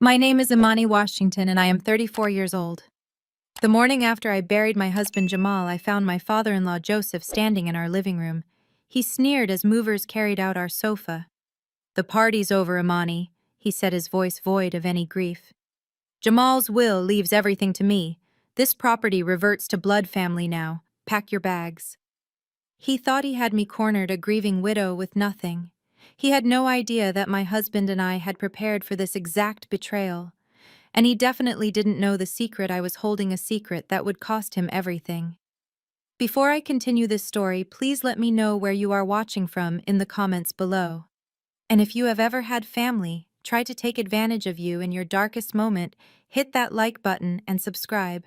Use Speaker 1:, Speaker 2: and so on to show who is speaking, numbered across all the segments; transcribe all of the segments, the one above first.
Speaker 1: My name is Imani Washington and I am 34 years old. The morning after I buried my husband Jamal, I found my father-in-law Joseph standing in our living room. He sneered as movers carried out our sofa. "The party's over, Imani," he said, his voice void of any grief. "Jamal's will leaves everything to me. This property reverts to blood family now. Pack your bags." He thought he had me cornered, a grieving widow with nothing. He had no idea that my husband and I had prepared for this exact betrayal. And he definitely didn't know the secret I was holding, a secret that would cost him everything. Before I continue this story, please let me know where you are watching from in the comments below. And if you have ever had family try to take advantage of you in your darkest moment, hit that like button and subscribe.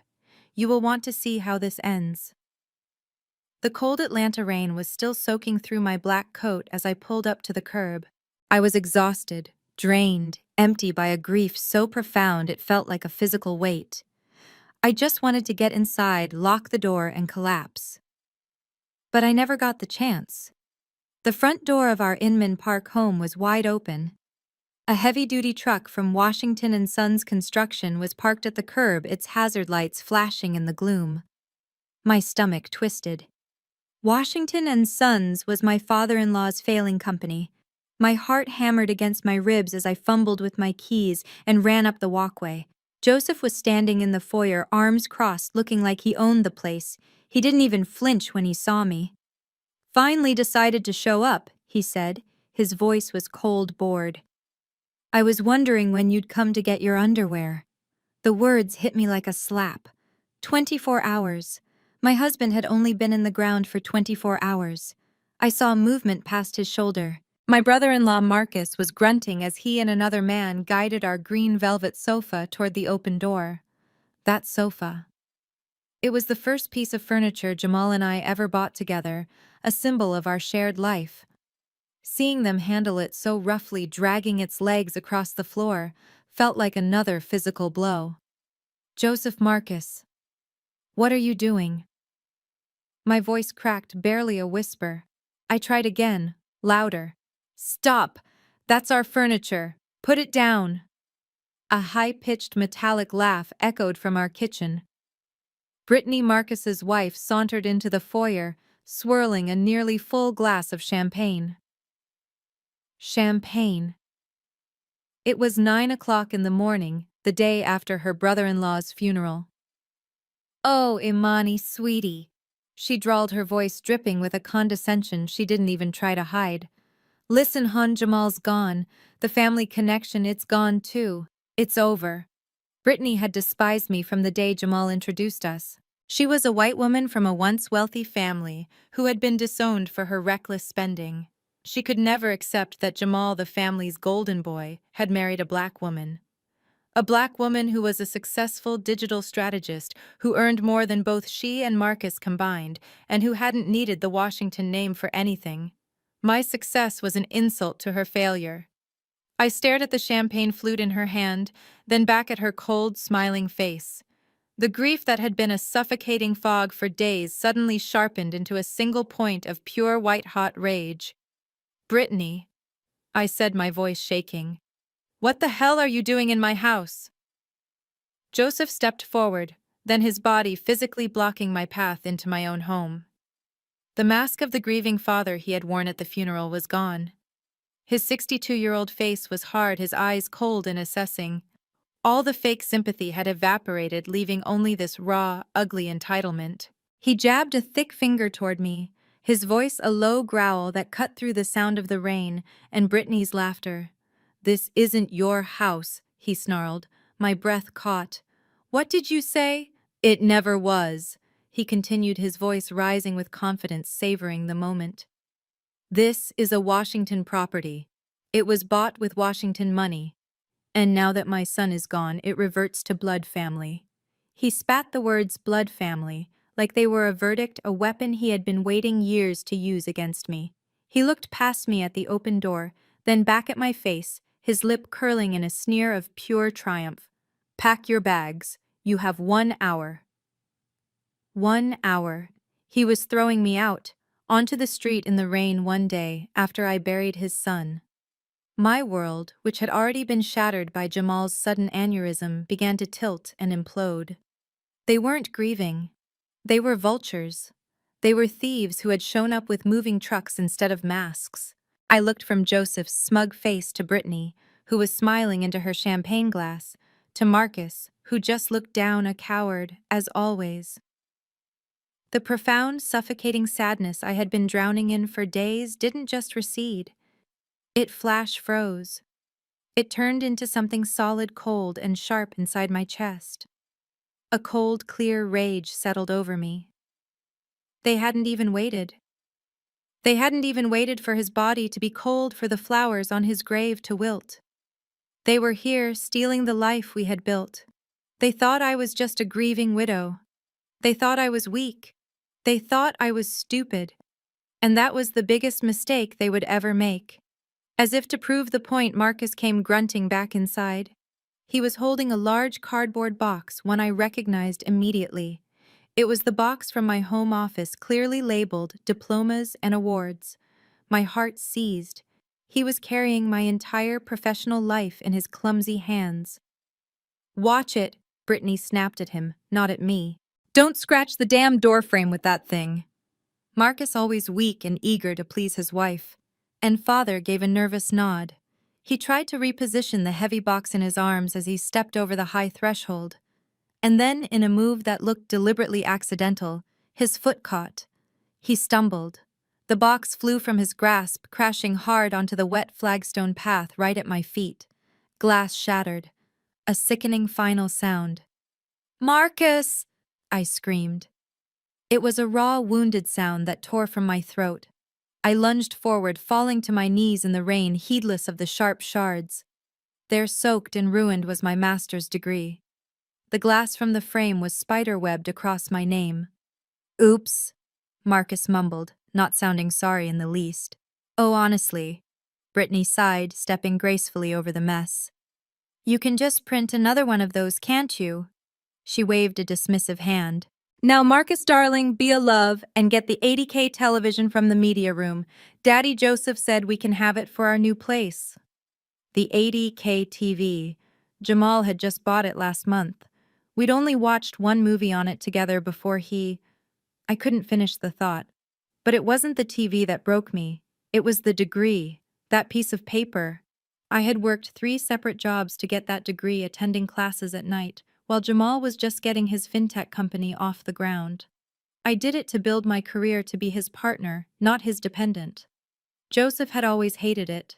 Speaker 1: You will want to see how this ends. The cold Atlanta rain was still soaking through my black coat as I pulled up to the curb. I was exhausted, drained, empty by a grief so profound it felt like a physical weight. I just wanted to get inside, lock the door, and collapse. But I never got the chance. The front door of our Inman Park home was wide open. A heavy-duty truck from Washington and Sons Construction was parked at the curb, its hazard lights flashing in the gloom. My stomach twisted. Washington and Sons was my father-in-law's failing company. My heart hammered against my ribs as I fumbled with my keys and ran up the walkway. Joseph was standing in the foyer, arms crossed, looking like he owned the place. He didn't even flinch when he saw me. "Finally decided to show up," he said. His voice was cold, bored. "I was wondering when you'd come to get your underwear." The words hit me like a slap. 24 hours. My husband had only been in the ground for 24 hours. I saw movement past his shoulder. My brother-in-law Marcus was grunting as he and another man guided our green velvet sofa toward the open door. That sofa. It was the first piece of furniture Jamal and I ever bought together, a symbol of our shared life. Seeing them handle it so roughly, dragging its legs across the floor, felt like another physical blow. "Joseph, Marcus, what are you doing?" My voice cracked, barely a whisper. I tried again, louder. "Stop! That's our furniture. Put it down." A high-pitched metallic laugh echoed from our kitchen. Brittany, Marcus's wife, sauntered into the foyer, swirling a nearly full glass of champagne. Champagne. It was 9 o'clock in the morning, the day after her brother-in-law's funeral. "Oh, Imani, sweetie," she drawled, her voice dripping with a condescension she didn't even try to hide. "Listen, hon, Jamal's gone. The family connection, it's gone too. It's over." Brittany had despised me from the day Jamal introduced us. She was a white woman from a once wealthy family who had been disowned for her reckless spending. She could never accept that Jamal, the family's golden boy, had married a black woman. A black woman who was a successful digital strategist who earned more than both she and Marcus combined, and who hadn't needed the Washington name for anything. My success was an insult to her failure. I stared at the champagne flute in her hand, then back at her cold, smiling face. The grief that had been a suffocating fog for days suddenly sharpened into a single point of pure white-hot rage. "Brittany," I said, my voice shaking, "what the hell are you doing in my house?" Joseph stepped forward, then his body physically blocking my path into my own home. The mask of the grieving father he had worn at the funeral was gone. His 62-year-old face was hard, his eyes cold and assessing. All the fake sympathy had evaporated, leaving only this raw, ugly entitlement. He jabbed a thick finger toward me, his voice a low growl that cut through the sound of the rain and Brittany's laughter. "This isn't your house," he snarled. My breath caught. "What did you say?" "It never was," he continued, his voice rising with confidence, savoring the moment. "This is a Washington property. It was bought with Washington money. And now that my son is gone, it reverts to blood family." He spat the words "blood family" like they were a verdict, a weapon he had been waiting years to use against me. He looked past me at the open door, then back at my face, his lip curling in a sneer of pure triumph. "Pack your bags. You have 1 hour." 1 hour. He was throwing me out, onto the street in the rain one day after I buried his son. My world, which had already been shattered by Jamal's sudden aneurysm, began to tilt and implode. They weren't grieving. They were vultures. They were thieves who had shown up with moving trucks instead of masks. I looked from Joseph's smug face to Brittany, who was smiling into her champagne glass, to Marcus, who just looked down, a coward, as always. The profound, suffocating sadness I had been drowning in for days didn't just recede. It flash froze. It turned into something solid, cold, and sharp inside my chest. A cold, clear rage settled over me. They hadn't even waited. They hadn't even waited for his body to be cold, for the flowers on his grave to wilt. They were here, stealing the life we had built. They thought I was just a grieving widow. They thought I was weak. They thought I was stupid. And that was the biggest mistake they would ever make. As if to prove the point, Marcus came grunting back inside. He was holding a large cardboard box, one I recognized immediately. It was the box from my home office, clearly labeled diplomas and awards. My heart seized. He was carrying my entire professional life in his clumsy hands. "Watch it," Brittany snapped at him, not at me. "Don't scratch the damn doorframe with that thing." Marcus, always weak and eager to please his wife. And father gave a nervous nod. He tried to reposition the heavy box in his arms as he stepped over the high threshold. And then, in a move that looked deliberately accidental, his foot caught. He stumbled. The box flew from his grasp, crashing hard onto the wet flagstone path right at my feet. Glass shattered. A sickening final sound. "Marcus!" I screamed. It was a raw, wounded sound that tore from my throat. I lunged forward, falling to my knees in the rain, heedless of the sharp shards. There, soaked and ruined, was my master's degree. The glass from the frame was spider-webbed across my name. "Oops," Marcus mumbled, not sounding sorry in the least. "Oh, honestly," Brittany sighed, stepping gracefully over the mess. "You can just print another one of those, can't you?" She waved a dismissive hand. "Now, Marcus, darling, be a love and get the 80K television from the media room. Daddy Joseph said we can have it for our new place." The 80K TV. Jamal had just bought it last month. We'd only watched one movie on it together before he... I couldn't finish the thought. But it wasn't the TV that broke me. It was the degree, that piece of paper. I had worked 3 separate jobs to get that degree, attending classes at night, while Jamal was just getting his fintech company off the ground. I did it to build my career, to be his partner, not his dependent. Joseph had always hated it.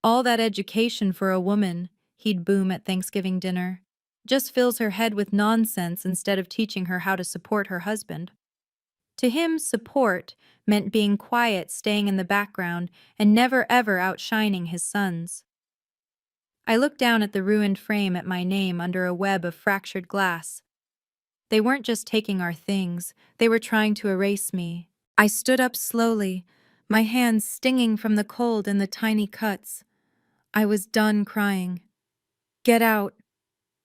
Speaker 1: "All that education for a woman," he'd boom at Thanksgiving dinner, "just fills her head with nonsense instead of teaching her how to support her husband." To him, support meant being quiet, staying in the background, and never ever outshining his sons. I looked down at the ruined frame, at my name under a web of fractured glass. They weren't just taking our things, they were trying to erase me. I stood up slowly, my hands stinging from the cold and the tiny cuts. I was done crying. "Get out,"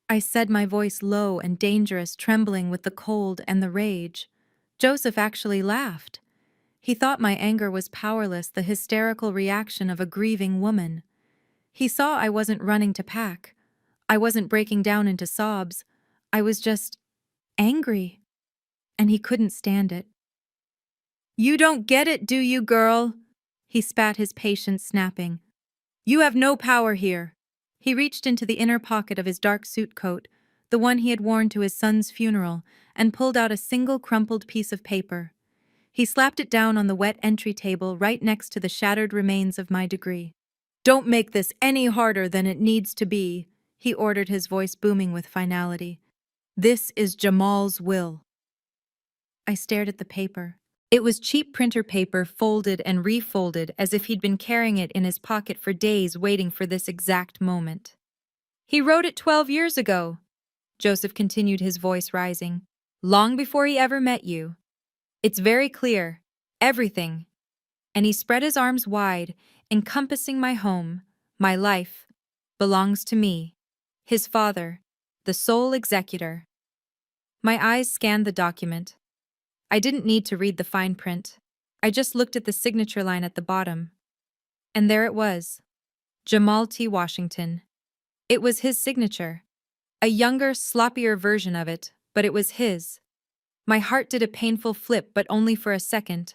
Speaker 1: I said, my voice low and dangerous, trembling with the cold and the rage. Joseph actually laughed. He thought my anger was powerless, the hysterical reaction of a grieving woman. He saw I wasn't running to pack. I wasn't breaking down into sobs. I was just angry. And he couldn't stand it. "You don't get it, do you, girl?" He spat, his patience snapping. "You have no power here." He reached into the inner pocket of his dark suit coat, the one he had worn to his son's funeral, and pulled out a single crumpled piece of paper. He slapped it down on the wet entry table right next to the shattered remains of my degree. "Don't make this any harder than it needs to be," he ordered, his voice booming with finality. "This is Jamal's will." I stared at the paper. It was cheap printer paper, folded and refolded as if he'd been carrying it in his pocket for days, waiting for this exact moment. "He wrote it 12 years ago," Joseph continued, his voice rising. "Long before he ever met you. It's very clear. Everything." And he spread his arms wide, encompassing my home, my life, belongs to me, his father, the sole executor. My eyes scanned the document. I didn't need to read the fine print. I just looked at the signature line at the bottom. And there it was. Jamal T. Washington. It was his signature. A younger, sloppier version of it, but it was his. My heart did a painful flip, but only for a second.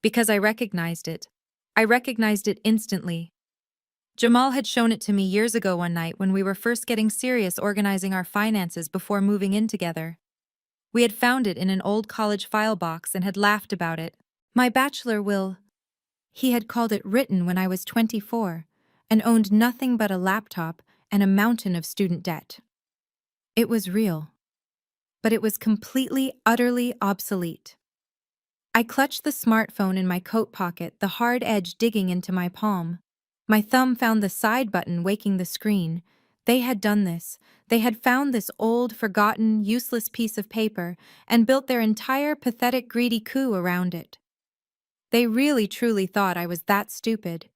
Speaker 1: Because I recognized it. I recognized it instantly. Jamal had shown it to me years ago one night when we were first getting serious organizing our finances before moving in together. We had found it in an old college file box and had laughed about it. My bachelor will, he had called it, written when I was 24 and owned nothing but a laptop and a mountain of student debt. It was real, but it was completely, utterly obsolete. I clutched the smartphone in my coat pocket, the hard edge digging into my palm. My thumb found the side button waking the screen. They had done this. They had found this old, forgotten, useless piece of paper and built their entire pathetic, greedy coup around it. They really, truly thought I was that stupid.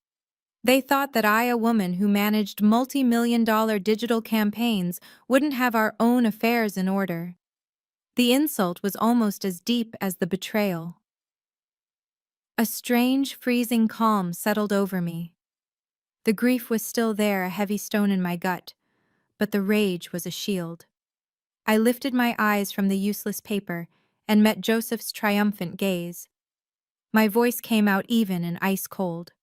Speaker 1: They thought that I, a woman who managed multi-million-dollar digital campaigns, wouldn't have our own affairs in order. The insult was almost as deep as the betrayal. A strange, freezing calm settled over me. The grief was still there, a heavy stone in my gut, but the rage was a shield. I lifted my eyes from the useless paper and met Joseph's triumphant gaze. My voice came out even and ice cold.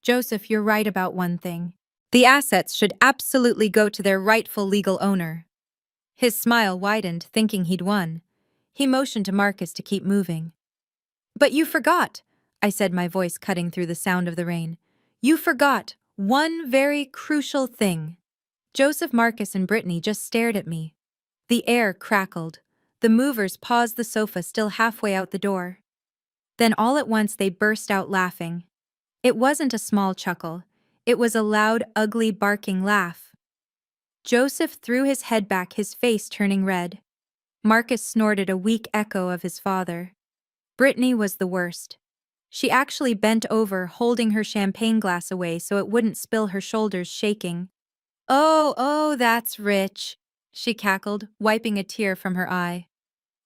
Speaker 1: Joseph, you're right about one thing. The assets should absolutely go to their rightful legal owner. His smile widened, thinking he'd won. He motioned to Marcus to keep moving. But you forgot, I said, my voice cutting through the sound of the rain. You forgot one very crucial thing. Joseph, Marcus, and Brittany just stared at me. The air crackled. The movers paused the sofa still halfway out the door. Then all at once they burst out laughing. It wasn't a small chuckle. It was a loud, ugly, barking laugh. Joseph threw his head back, his face turning red. Marcus snorted a weak echo of his father. Brittany was the worst. She actually bent over, holding her champagne glass away so it wouldn't spill, her shoulders shaking. Oh, that's rich, she cackled, wiping a tear from her eye.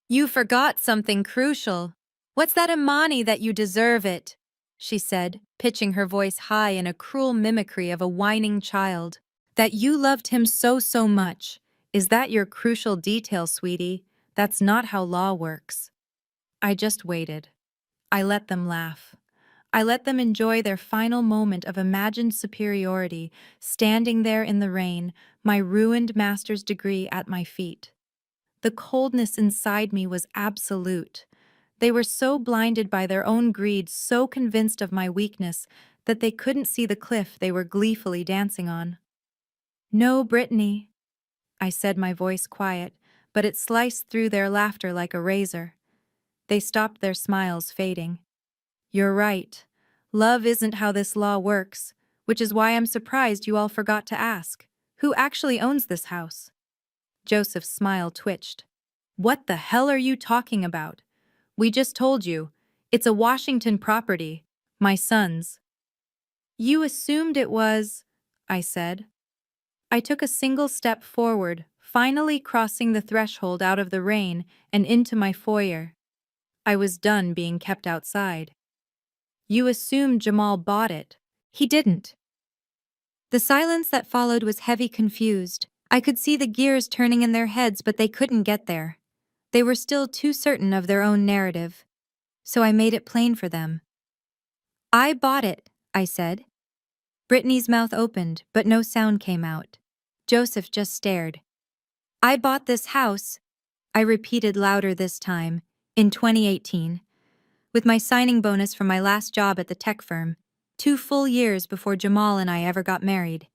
Speaker 1: You forgot something crucial. What's that, Imani, that you deserve it, she said, pitching her voice high in a cruel mimicry of a whining child. That you loved him so much. Is that your crucial detail, sweetie? That's not how law works. I just waited. I let them laugh. I let them enjoy their final moment of imagined superiority, standing there in the rain, my ruined master's degree at my feet. The coldness inside me was absolute. They were so blinded by their own greed, so convinced of my weakness, that they couldn't see the cliff they were gleefully dancing on. No, Brittany, I said, my voice quiet, but it sliced through their laughter like a razor. They stopped, their smiles fading. You're right. Love isn't how this law works, which is why I'm surprised you all forgot to ask. Who actually owns this house? Joseph's smile twitched. What the hell are you talking about? We just told you. It's a Washington property. My son's. You assumed it was, I said. I took a single step forward, finally crossing the threshold out of the rain and into my foyer. I was done being kept outside. You assumed Jamal bought it. He didn't. The silence that followed was heavy, confused. I could see the gears turning in their heads, but they couldn't get there. They were still too certain of their own narrative. So I made it plain for them. I bought it, I said. Brittany's mouth opened, but no sound came out. Joseph just stared. I bought this house, I repeated louder this time, in 2018. With my signing bonus from my last job at the tech firm, 2 full years before Jamal and I ever got married.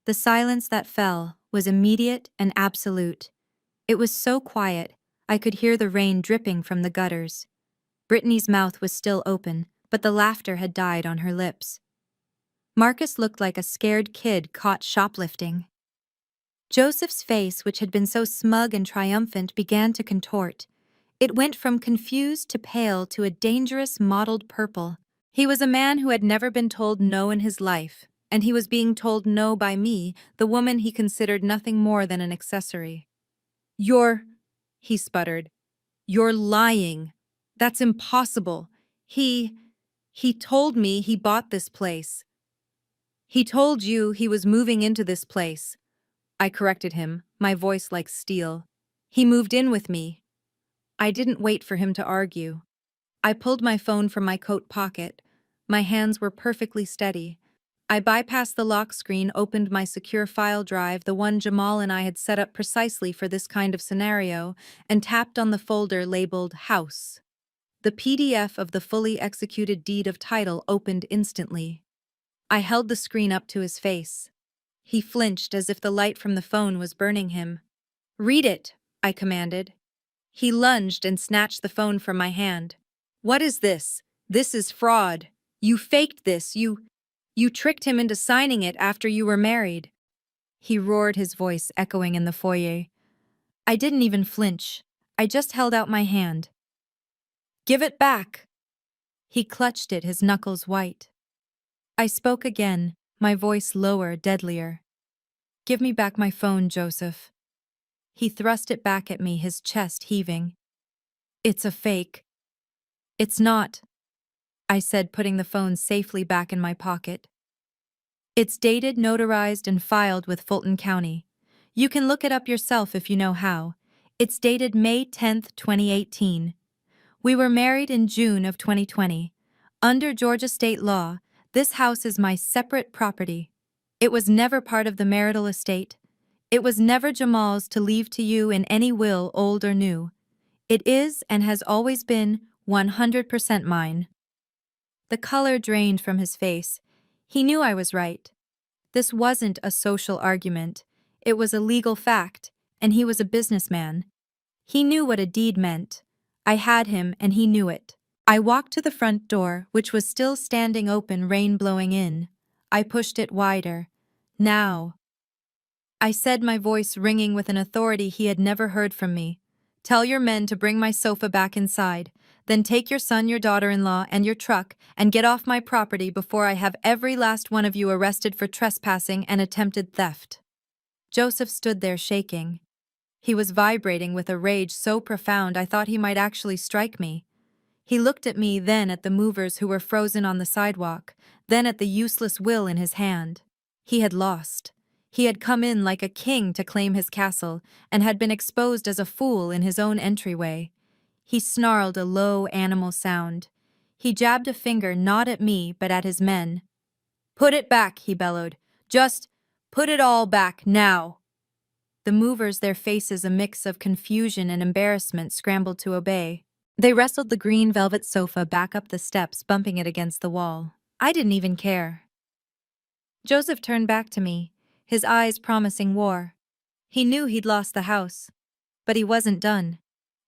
Speaker 1: The silence that fell was immediate and absolute. It was so quiet, I could hear the rain dripping from the gutters. Brittany's mouth was still open, but the laughter had died on her lips. Marcus looked like a scared kid caught shoplifting. Joseph's face, which had been so smug and triumphant, began to contort. It went from confused to pale to a dangerous mottled purple. He was a man who had never been told no in his life, and he was being told no by me, the woman he considered nothing more than an accessory. He sputtered. You're lying. That's impossible. He told me he bought this place. He told you he was moving into this place. I corrected him, my voice like steel. He moved in with me. I didn't wait for him to argue. I pulled my phone from my coat pocket. My hands were perfectly steady. I bypassed the lock screen, opened my secure file drive, the one Jamal and I had set up precisely for this kind of scenario, and tapped on the folder labeled House. The PDF of the fully executed deed of title opened instantly. I held the screen up to his face. He flinched as if the light from the phone was burning him. "Read it," I commanded. He lunged and snatched the phone from my hand. "What is this? This is fraud. You faked this. You tricked him into signing it after you were married." He roared, his voice echoing in the foyer. I didn't even flinch. I just held out my hand. "Give it back." He clutched it, his knuckles white. I spoke again, my voice lower, deadlier. "Give me back my phone, Joseph." He thrust it back at me, his chest heaving. "It's a fake." "It's not," I said, putting the phone safely back in my pocket. "It's dated, notarized, and filed with Fulton County. You can look it up yourself if you know how. It's dated May 10th, 2018. We were married in June of 2020. Under Georgia state law, this house is my separate property. It was never part of the marital estate. It was never Jamal's to leave to you in any will, old or new. It is and has always been 100% mine." The color drained from his face. He knew I was right. This wasn't a social argument. It was a legal fact, and he was a businessman. He knew what a deed meant. I had him, and he knew it. I walked to the front door, which was still standing open, rain blowing in. I pushed it wider. "Now," I said, my voice ringing with an authority he had never heard from me. "Tell your men to bring my sofa back inside. Then take your son, your daughter-in-law, and your truck and get off my property before I have every last one of you arrested for trespassing and attempted theft." Joseph stood there shaking. He was vibrating with a rage so profound I thought he might actually strike me. He looked at me, then at the movers who were frozen on the sidewalk, then at the useless will in his hand. He had lost. He had come in like a king to claim his castle, and had been exposed as a fool in his own entryway. He snarled a low animal sound. He jabbed a finger not at me but at his men. "Put it back," he bellowed. "Just put it all back, now." The movers, their faces a mix of confusion and embarrassment, scrambled to obey. They wrestled the green velvet sofa back up the steps, bumping it against the wall. I didn't even care. Joseph turned back to me, his eyes promising war. He knew he'd lost the house. But he wasn't done.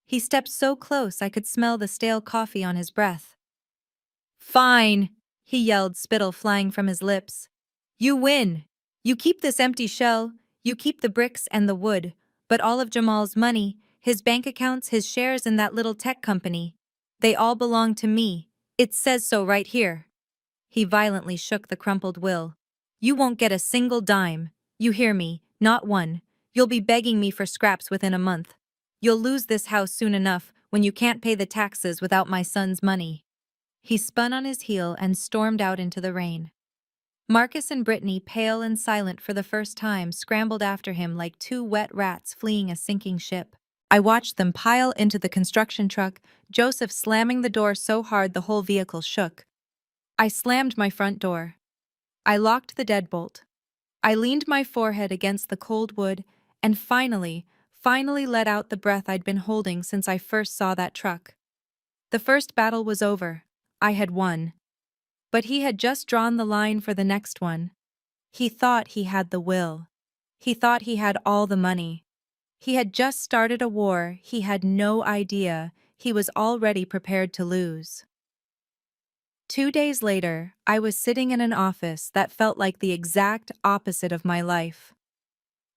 Speaker 1: He stepped so close I could smell the stale coffee on his breath. "Fine," he yelled, spittle flying from his lips. "You win. You keep this empty shell, you keep the bricks and the wood, but all of Jamal's money, his bank accounts, his shares in that little tech company, they all belong to me. It says so right here." He violently shook the crumpled will. "You won't get a single dime. You hear me? Not one. You'll be begging me for scraps within a month. You'll lose this house soon enough when you can't pay the taxes without my son's money." He spun on his heel and stormed out into the rain. Marcus and Brittany, pale and silent for the first time, scrambled after him like two wet rats fleeing a sinking ship. I watched them pile into the construction truck, Joseph slamming the door so hard the whole vehicle shook. I slammed my front door. I locked the deadbolt. I leaned my forehead against the cold wood and finally let out the breath I'd been holding since I first saw that truck. The first battle was over. I had won. But he had just drawn the line for the next one. He thought he had the will. He thought he had all the money. He had just started a war he had no idea he was already prepared to lose. 2 days later, I was sitting in an office that felt like the exact opposite of my life.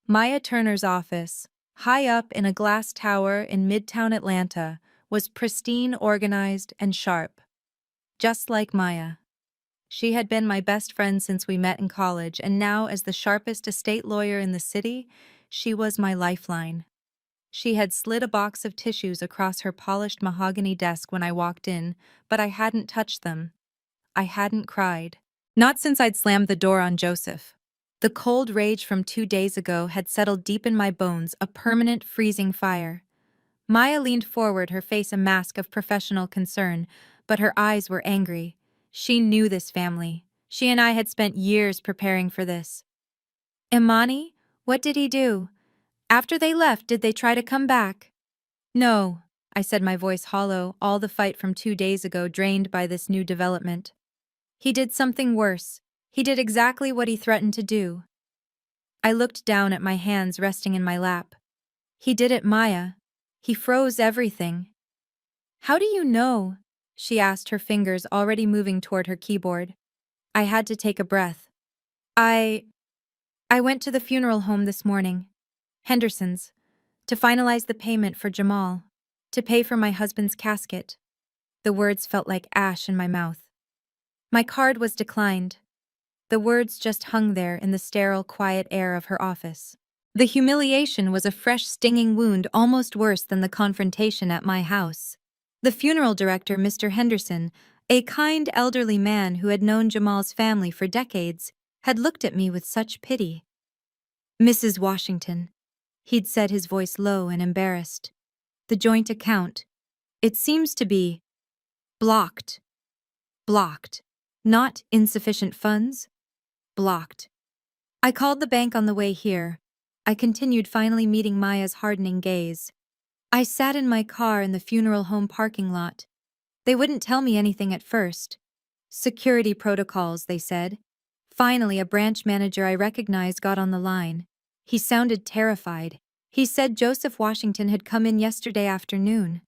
Speaker 1: Maya Turner's office, high up in a glass tower in Midtown Atlanta, was pristine, organized, and sharp. Just like Maya. She had been my best friend since we met in college, and now, as the sharpest estate lawyer in the city, she was my lifeline. She had slid a box of tissues across her polished mahogany desk when I walked in, but I hadn't touched them. I hadn't cried. Not since I'd slammed the door on Joseph. The cold rage from 2 days ago had settled deep in my bones, a permanent freezing fire. Maya leaned forward, her face a mask of professional concern, but her eyes were angry. She knew this family. She and I had spent years preparing for this. Imani? What did he do? After they left, did they try to come back? No, I said, my voice hollow, all the fight from 2 days ago drained by this new development. He did something worse. He did exactly what he threatened to do. I looked down at my hands resting in my lap. He did it, Maya. He froze everything. How do you know? She asked, her fingers already moving toward her keyboard. I had to take a breath. I went to the funeral home this morning. Henderson's. To finalize the payment for Jamal. To pay for my husband's casket. The words felt like ash in my mouth. My card was declined. The words just hung there in the sterile, quiet air of her office. The humiliation was a fresh, stinging wound, almost worse than the confrontation at my house. The funeral director, Mr. Henderson, a kind, elderly man who had known Jamal's family for decades, had looked at me with such pity. Mrs. Washington, he'd said, his voice low and embarrassed. The joint account. It seems to be blocked. Blocked. Not insufficient funds. Blocked. I called the bank on the way here. I continued, finally meeting Maya's hardening gaze. I sat in my car in the funeral home parking lot. They wouldn't tell me anything at first. Security protocols, they said. Finally, a branch manager I recognized got on the line. He sounded terrified. He said Joseph Washington had come in yesterday afternoon.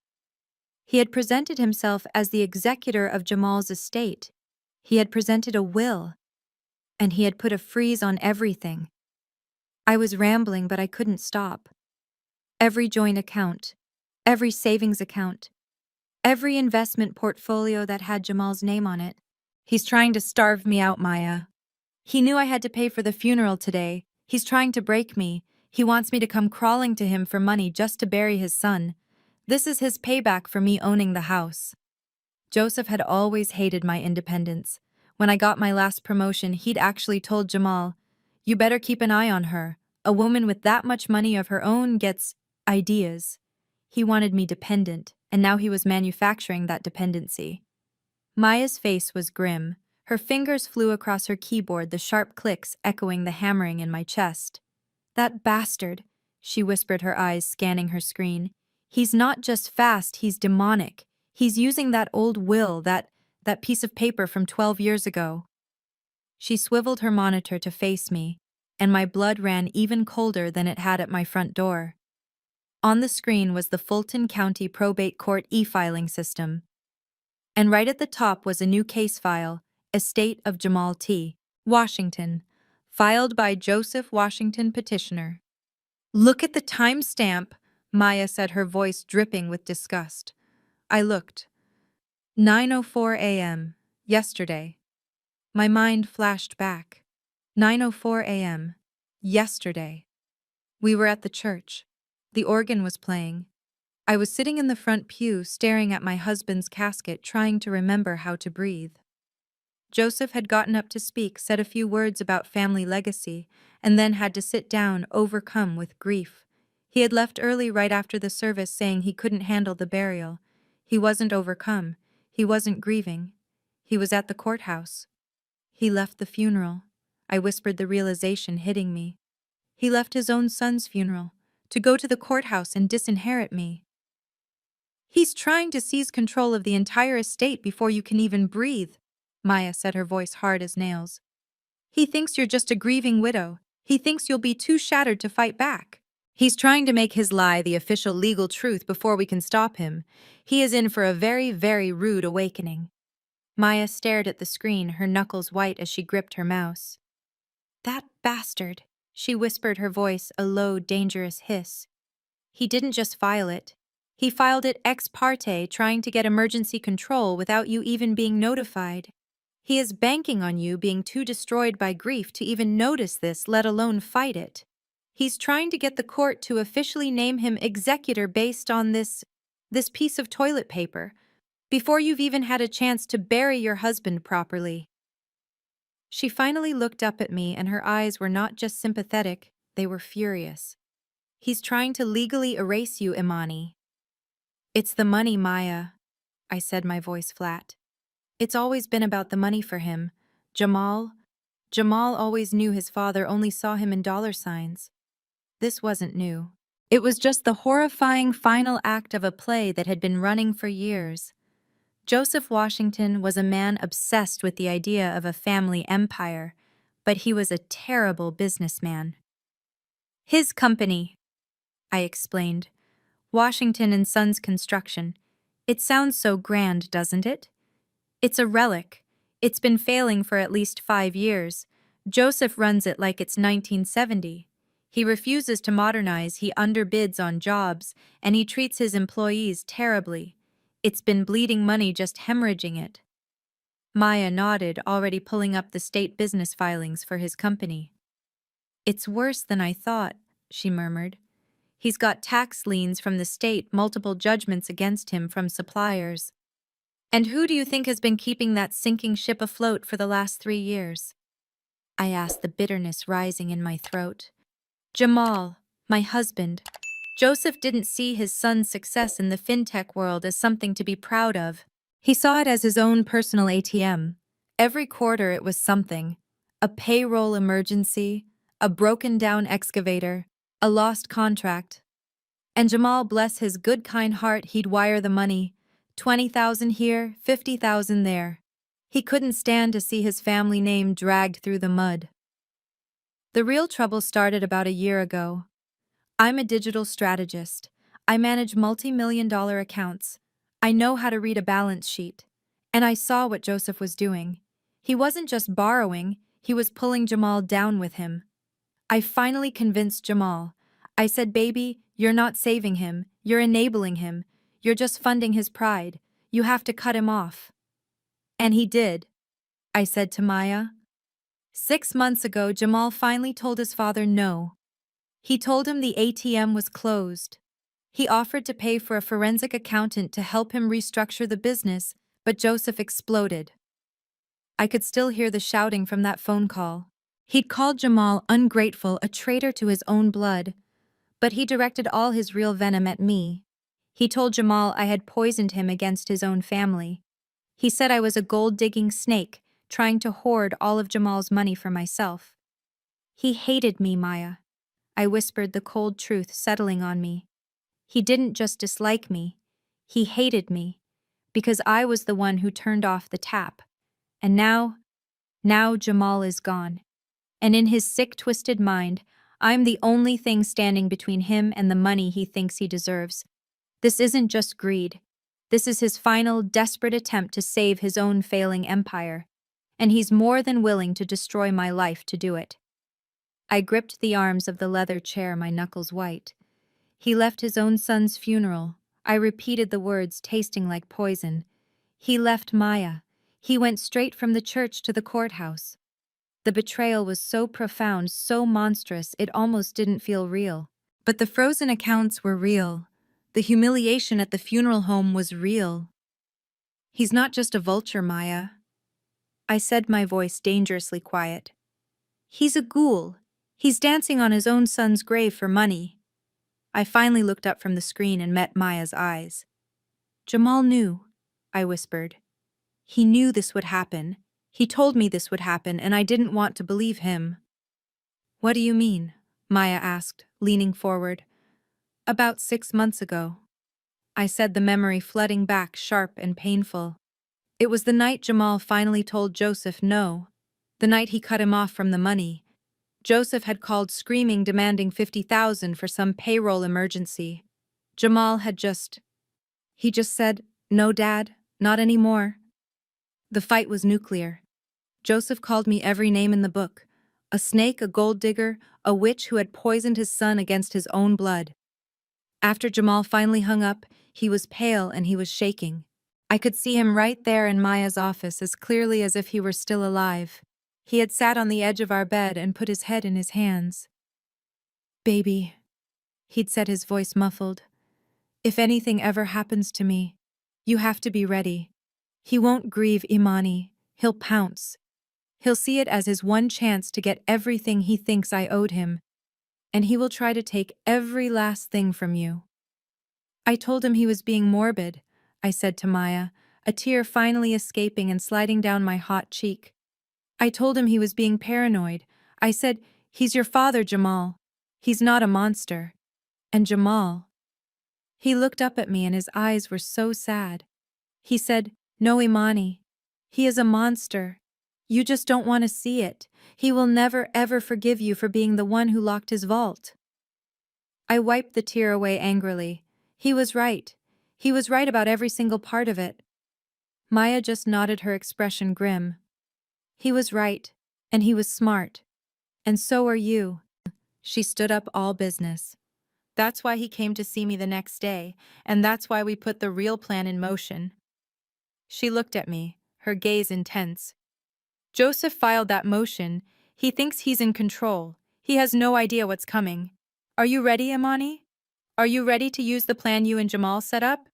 Speaker 1: He had presented himself as the executor of Jamal's estate. He had presented a will. And he had put a freeze on everything. I was rambling, but I couldn't stop. Every joint account, every savings account, every investment portfolio that had Jamal's name on it. He's trying to starve me out, Maya. He knew I had to pay for the funeral today. He's trying to break me. He wants me to come crawling to him for money just to bury his son. This is his payback for me owning the house. Joseph had always hated my independence. When I got my last promotion, he'd actually told Jamal, "You better keep an eye on her. A woman with that much money of her own gets ideas." He wanted me dependent, and now he was manufacturing that dependency. Maya's face was grim. Her fingers flew across her keyboard, the sharp clicks echoing the hammering in my chest. "That bastard," she whispered, her eyes scanning her screen. "He's not just fast, he's demonic. He's using that old will, that piece of paper from 12 years ago." She swiveled her monitor to face me, and my blood ran even colder than it had at my front door. On the screen was the Fulton County Probate Court e-filing system. And right at the top was a new case file, Estate of Jamal T. Washington, filed by Joseph Washington, petitioner. "Look at the timestamp," Maya said, her voice dripping with disgust. I looked. 9:04 a.m. Yesterday. My mind flashed back. 9:04 a.m. Yesterday. We were at the church. The organ was playing. I was sitting in the front pew, staring at my husband's casket, trying to remember how to breathe. Joseph had gotten up to speak, said a few words about family legacy, and then had to sit down, overcome with grief. He had left early right after the service, saying he couldn't handle the burial. He wasn't overcome. He wasn't grieving. He was at the courthouse. He left the funeral. I whispered, the realization hitting me. He left his own son's funeral to go to the courthouse and disinherit me. "He's trying to seize control of the entire estate before you can even breathe," Maya said, her voice hard as nails. "He thinks you're just a grieving widow. He thinks you'll be too shattered to fight back. He's trying to make his lie the official legal truth before we can stop him. He is in for a very, very rude awakening." Maya stared at the screen, her knuckles white as she gripped her mouse. "That bastard," she whispered, her voice a low, dangerous hiss. "He didn't just file it. He filed it ex parte, trying to get emergency control without you even being notified. He is banking on you being too destroyed by grief to even notice this, let alone fight it. He's trying to get the court to officially name him executor based on this piece of toilet paper, before you've even had a chance to bury your husband properly." She finally looked up at me and her eyes were not just sympathetic, they were furious. He's trying to legally erase you, Imani. It's the money, Maya, I said, my voice flat. It's always been about the money for him. Jamal always knew his father only saw him in dollar signs. This wasn't new. It was just the horrifying final act of a play that had been running for years. Joseph Washington was a man obsessed with the idea of a family empire, but he was a terrible businessman. His company, I explained, Washington and Sons Construction. It sounds so grand, doesn't it? It's a relic. It's been failing for at least 5 years. Joseph runs it like it's 1970. He refuses to modernize, he underbids on jobs, and he treats his employees terribly. It's been bleeding money, just hemorrhaging it. Maya nodded, already pulling up the state business filings for his company. It's worse than I thought, she murmured. He's got tax liens from the state, multiple judgments against him from suppliers. And who do you think has been keeping that sinking ship afloat for the last 3 years? I asked, the bitterness rising in my throat. Jamal, my husband. Joseph didn't see his son's success in the fintech world as something to be proud of. He saw it as his own personal ATM. Every quarter it was something. A payroll emergency, a broken-down excavator, a lost contract. And Jamal, bless his good kind heart, he'd wire the money. 20,000 here, 50,000 there. He couldn't stand to see his family name dragged through the mud. The real trouble started about a year ago. I'm a digital strategist. I manage multi-million-dollar accounts. I know how to read a balance sheet. And I saw what Joseph was doing. He wasn't just borrowing, he was pulling Jamal down with him. I finally convinced Jamal. I said, baby, you're not saving him, you're enabling him. You're just funding his pride. You have to cut him off. And he did, I said to Maya. 6 months ago, Jamal finally told his father no. He told him the ATM was closed. He offered to pay for a forensic accountant to help him restructure the business, but Joseph exploded. I could still hear the shouting from that phone call. He'd called Jamal ungrateful, a traitor to his own blood, but he directed all his real venom at me. He told Jamal I had poisoned him against his own family. He said I was a gold-digging snake, trying to hoard all of Jamal's money for myself. He hated me, Maya. I whispered, the cold truth settling on me. He didn't just dislike me. He hated me, because I was the one who turned off the tap. And now Jamal is gone. And in his sick, twisted mind, I'm the only thing standing between him and the money he thinks he deserves. This isn't just greed. This is his final, desperate attempt to save his own failing empire. And he's more than willing to destroy my life to do it. I gripped the arms of the leather chair, my knuckles white. He left his own son's funeral. I repeated the words, tasting like poison. He left Maya. He went straight from the church to the courthouse. The betrayal was so profound, so monstrous, it almost didn't feel real. But the frozen accounts were real. The humiliation at the funeral home was real. He's not just a vulture, Maya. I said, my voice dangerously quiet. He's a ghoul. He's dancing on his own son's grave for money. I finally looked up from the screen and met Maya's eyes. Jamal knew, I whispered. He knew this would happen. He told me this would happen, and I didn't want to believe him. What do you mean? Maya asked, leaning forward. About 6 months ago. I said, the memory flooding back, sharp and painful. It was the night Jamal finally told Joseph no. The night he cut him off from the money. Joseph had called screaming, demanding 50,000 for some payroll emergency. Jamal had He just said, no, Dad, not anymore. The fight was nuclear. Joseph called me every name in the book. A snake, a gold digger, a witch who had poisoned his son against his own blood. After Jamal finally hung up, he was pale and he was shaking. I could see him right there in Maya's office as clearly as if he were still alive. He had sat on the edge of our bed and put his head in his hands. Baby, he'd said, his voice muffled. If anything ever happens to me, you have to be ready. He won't grieve, Imani. He'll pounce. He'll see it as his one chance to get everything he thinks I owed him, and he will try to take every last thing from you." I told him he was being morbid, I said to Maya, a tear finally escaping and sliding down my hot cheek. I told him he was being paranoid. I said, "He's your father, Jamal. He's not a monster." And Jamal. He looked up at me and his eyes were so sad. He said, "No, Imani. He is a monster. You just don't want to see it. He will never ever forgive you for being the one who locked his vault." I wiped the tear away angrily. He was right. He was right about every single part of it. Maya just nodded, her expression grim. He was right, and he was smart. And so are you. She stood up all business. That's why he came to see me the next day, and that's why we put the real plan in motion. She looked at me, her gaze intense. Joseph filed that motion. He thinks he's in control. He has no idea what's coming. Are you ready, Imani? Are you ready to use the plan you and Jamal set up?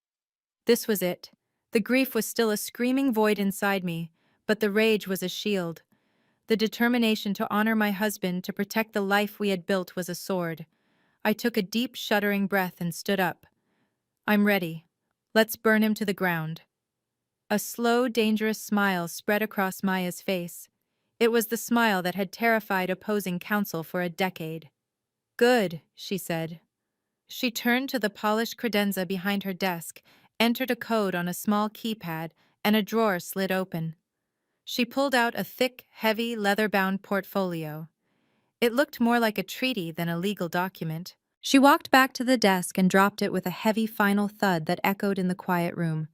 Speaker 1: This was it. The grief was still a screaming void inside me, but the rage was a shield. The determination to honor my husband, to protect the life we had built, was a sword. I took a deep, shuddering breath and stood up. "I'm ready. Let's burn him to the ground." A slow, dangerous smile spread across Maya's face. It was the smile that had terrified opposing counsel for a decade. "Good," she said. She turned to the polished credenza behind her desk, entered a code on a small keypad, and a drawer slid open. She pulled out a thick, heavy, leather-bound portfolio. It looked more like a treaty than a legal document. She walked back to the desk and dropped it with a heavy final thud that echoed in the quiet room.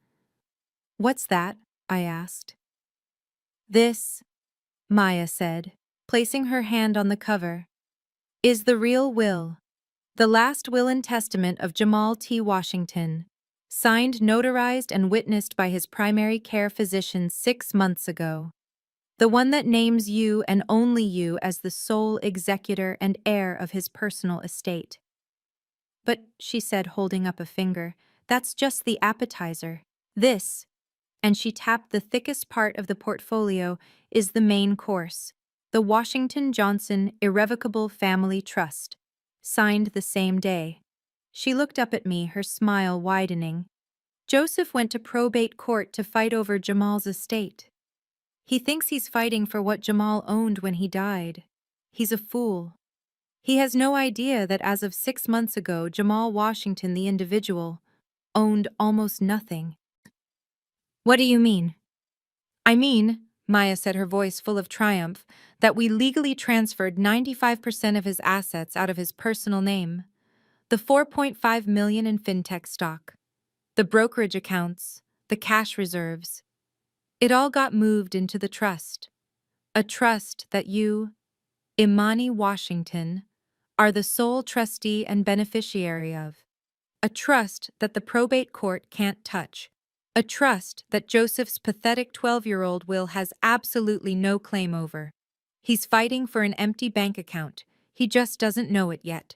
Speaker 1: "What's that?" I asked. "This," Maya said, placing her hand on the cover, "is the real will. The last will and testament of Jamal T. Washington, signed, notarized, and witnessed by his primary care physician 6 months ago. The one that names you and only you as the sole executor and heir of his personal estate." "But," she said, holding up a finger, "that's just the appetizer. This," and she tapped the thickest part of the portfolio, "is the main course. The Washington Johnson Irrevocable Family Trust, signed the same day." She looked up at me, her smile widening. "Joseph went to probate court to fight over Jamal's estate. He thinks he's fighting for what Jamal owned when he died. He's a fool. He has no idea that as of 6 months ago, Jamal Washington, the individual, owned almost nothing." "What do you mean?" "I mean," Maya said, her voice full of triumph, "that we legally transferred 95% of his assets out of his personal name. The 4.5 million in fintech stock, the brokerage accounts, the cash reserves. It all got moved into the trust. A trust that you, Imani Washington, are the sole trustee and beneficiary of. A trust that the probate court can't touch. A trust that Joseph's pathetic 12-year-old will has absolutely no claim over. He's fighting for an empty bank account. He just doesn't know it yet."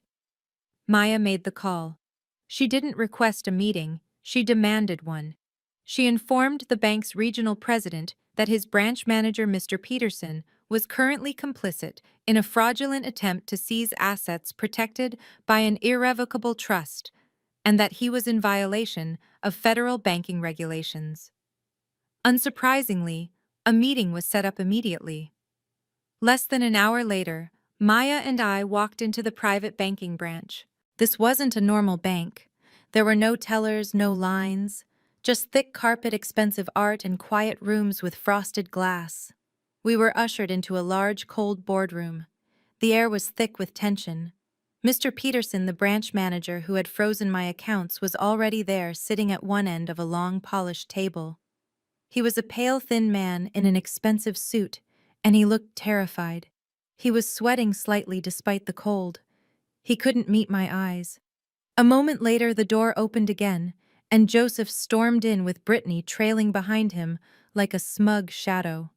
Speaker 1: Maya made the call. She didn't request a meeting, she demanded one. She informed the bank's regional president that his branch manager, Mr. Peterson, was currently complicit in a fraudulent attempt to seize assets protected by an irrevocable trust, and that he was in violation of federal banking regulations. Unsurprisingly, a meeting was set up immediately. Less than an hour later, Maya and I walked into the private banking branch. This wasn't a normal bank. There were no tellers, no lines, just thick carpet, expensive art, and quiet rooms with frosted glass. We were ushered into a large, cold boardroom. The air was thick with tension. Mr. Peterson, the branch manager who had frozen my accounts, was already there, sitting at one end of a long, polished table. He was a pale, thin man in an expensive suit, and he looked terrified. He was sweating slightly despite the cold. He couldn't meet my eyes. A moment later, the door opened again, and Joseph stormed in with Brittany trailing behind him like a smug shadow.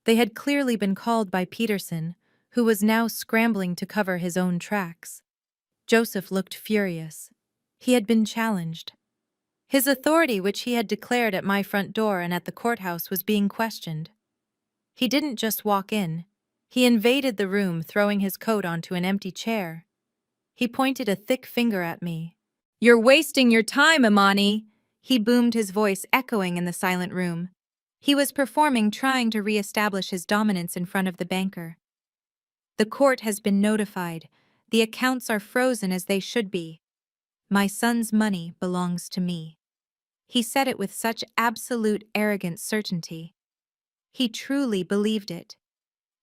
Speaker 1: They had clearly been called by Peterson, who was now scrambling to cover his own tracks. Joseph looked furious. He had been challenged. His authority, which he had declared at my front door and at the courthouse, was being questioned. He didn't just walk in. He invaded the room, throwing his coat onto an empty chair. He pointed a thick finger at me. "You're wasting your time, Imani!" He boomed, his voice echoing in the silent room. He was performing, trying to re-establish his dominance in front of the banker. "The court has been notified. The accounts are frozen as they should be. My son's money belongs to me." He said it with such absolute arrogant certainty. He truly believed it.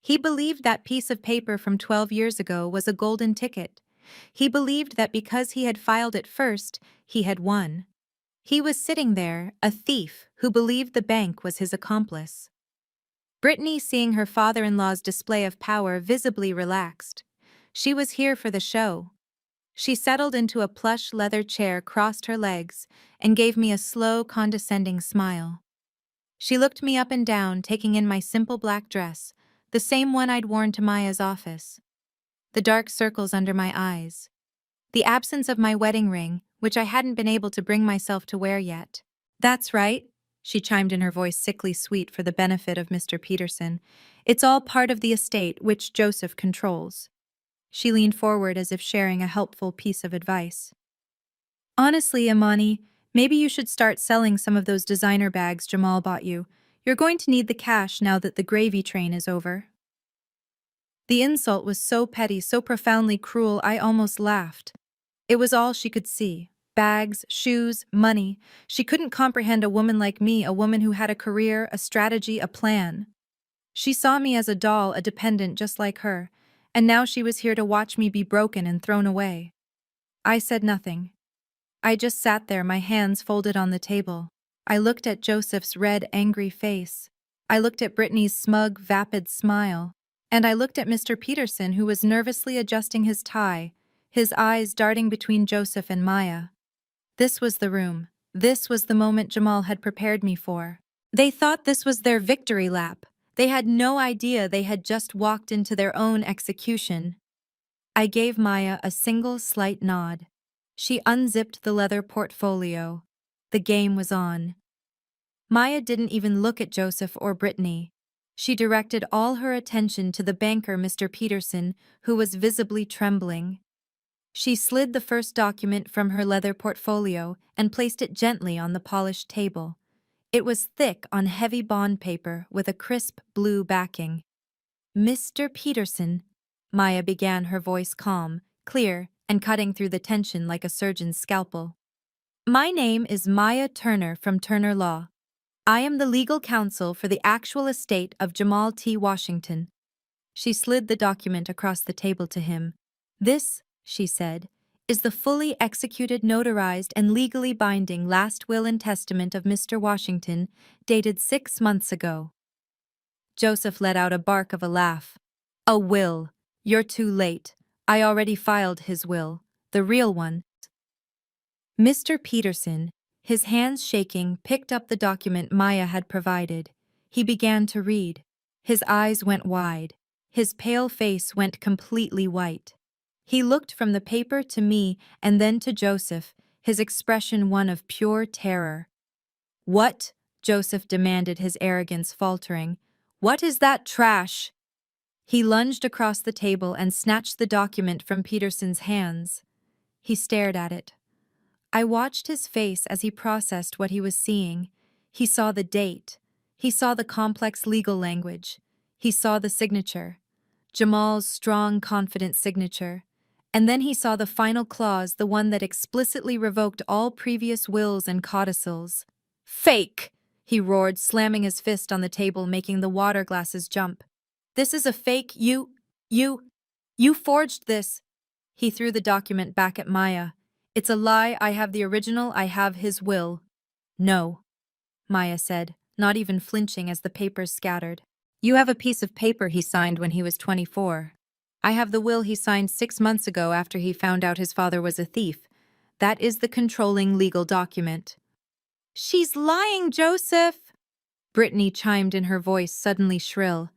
Speaker 1: He believed that piece of paper from 12 years ago was a golden ticket. He believed that because he had filed it first, he had won. He was sitting there, a thief who believed the bank was his accomplice. Brittany, seeing her father-in-law's display of power, visibly relaxed. She was here for the show. She settled into a plush leather chair, crossed her legs, and gave me a slow, condescending smile. She looked me up and down, taking in my simple black dress, the same one I'd worn to Maya's office. The dark circles under my eyes. The absence of my wedding ring, which I hadn't been able to bring myself to wear yet. "That's right," she chimed in, her voice sickly sweet for the benefit of Mr. Peterson. "It's all part of the estate which Joseph controls." She leaned forward as if sharing a helpful piece of advice. "Honestly, Imani, maybe you should start selling some of those designer bags Jamal bought you. You're going to need the cash now that the gravy train is over." The insult was so petty, so profoundly cruel, I almost laughed. It was all she could see. Bags, shoes, money. She couldn't comprehend a woman like me, a woman who had a career, a strategy, a plan. She saw me as a doll, a dependent just like her, and now she was here to watch me be broken and thrown away. I said nothing. I just sat there, my hands folded on the table. I looked at Joseph's red, angry face. I looked at Brittany's smug, vapid smile. And I looked at Mr. Peterson, who was nervously adjusting his tie, his eyes darting between Joseph and Maya. This was the room. This was the moment Jamal had prepared me for. They thought this was their victory lap. They had no idea they had just walked into their own execution. I gave Maya a single slight nod. She unzipped the leather portfolio. The game was on. Maya didn't even look at Joseph or Brittany. She directed all her attention to the banker, Mr. Peterson, who was visibly trembling. She slid the first document from her leather portfolio and placed it gently on the polished table. It was thick on heavy bond paper with a crisp blue backing. "Mr. Peterson," Maya began, her voice calm, clear, and cutting through the tension like a surgeon's scalpel. "My name is Maya Turner from Turner Law. I am the legal counsel for the actual estate of Jamal T. Washington." She slid the document across the table to him. "This," she said, "is the fully executed, notarized, and legally binding last will and testament of Mr. Washington, dated 6 months ago." Joseph let out a bark of a laugh. "A will. You're too late. I already filed his will. The real one." Mr. Peterson, his hands shaking, picked up the document Maya had provided. He began to read. His eyes went wide. His pale face went completely white. He looked from the paper to me and then to Joseph, his expression one of pure terror. "What?" Joseph demanded, his arrogance faltering. "What is that trash?" He lunged across the table and snatched the document from Peterson's hands. He stared at it. I watched his face as he processed what he was seeing. He saw the date. He saw the complex legal language. He saw the signature. Jamal's strong, confident signature. And then he saw the final clause, the one that explicitly revoked all previous wills and codicils. "Fake!" he roared, slamming his fist on the table, making the water glasses jump. "This is a fake. You forged this." He threw the document back at Maya. "It's a lie. I have the original. I have his will." "No," Maya said, not even flinching as the papers scattered. "You have a piece of paper he signed when he was 24. I have the will he signed 6 months ago after he found out his father was a thief. That is the controlling legal document." "She's lying, Joseph!" Brittany chimed in, her voice suddenly shrill.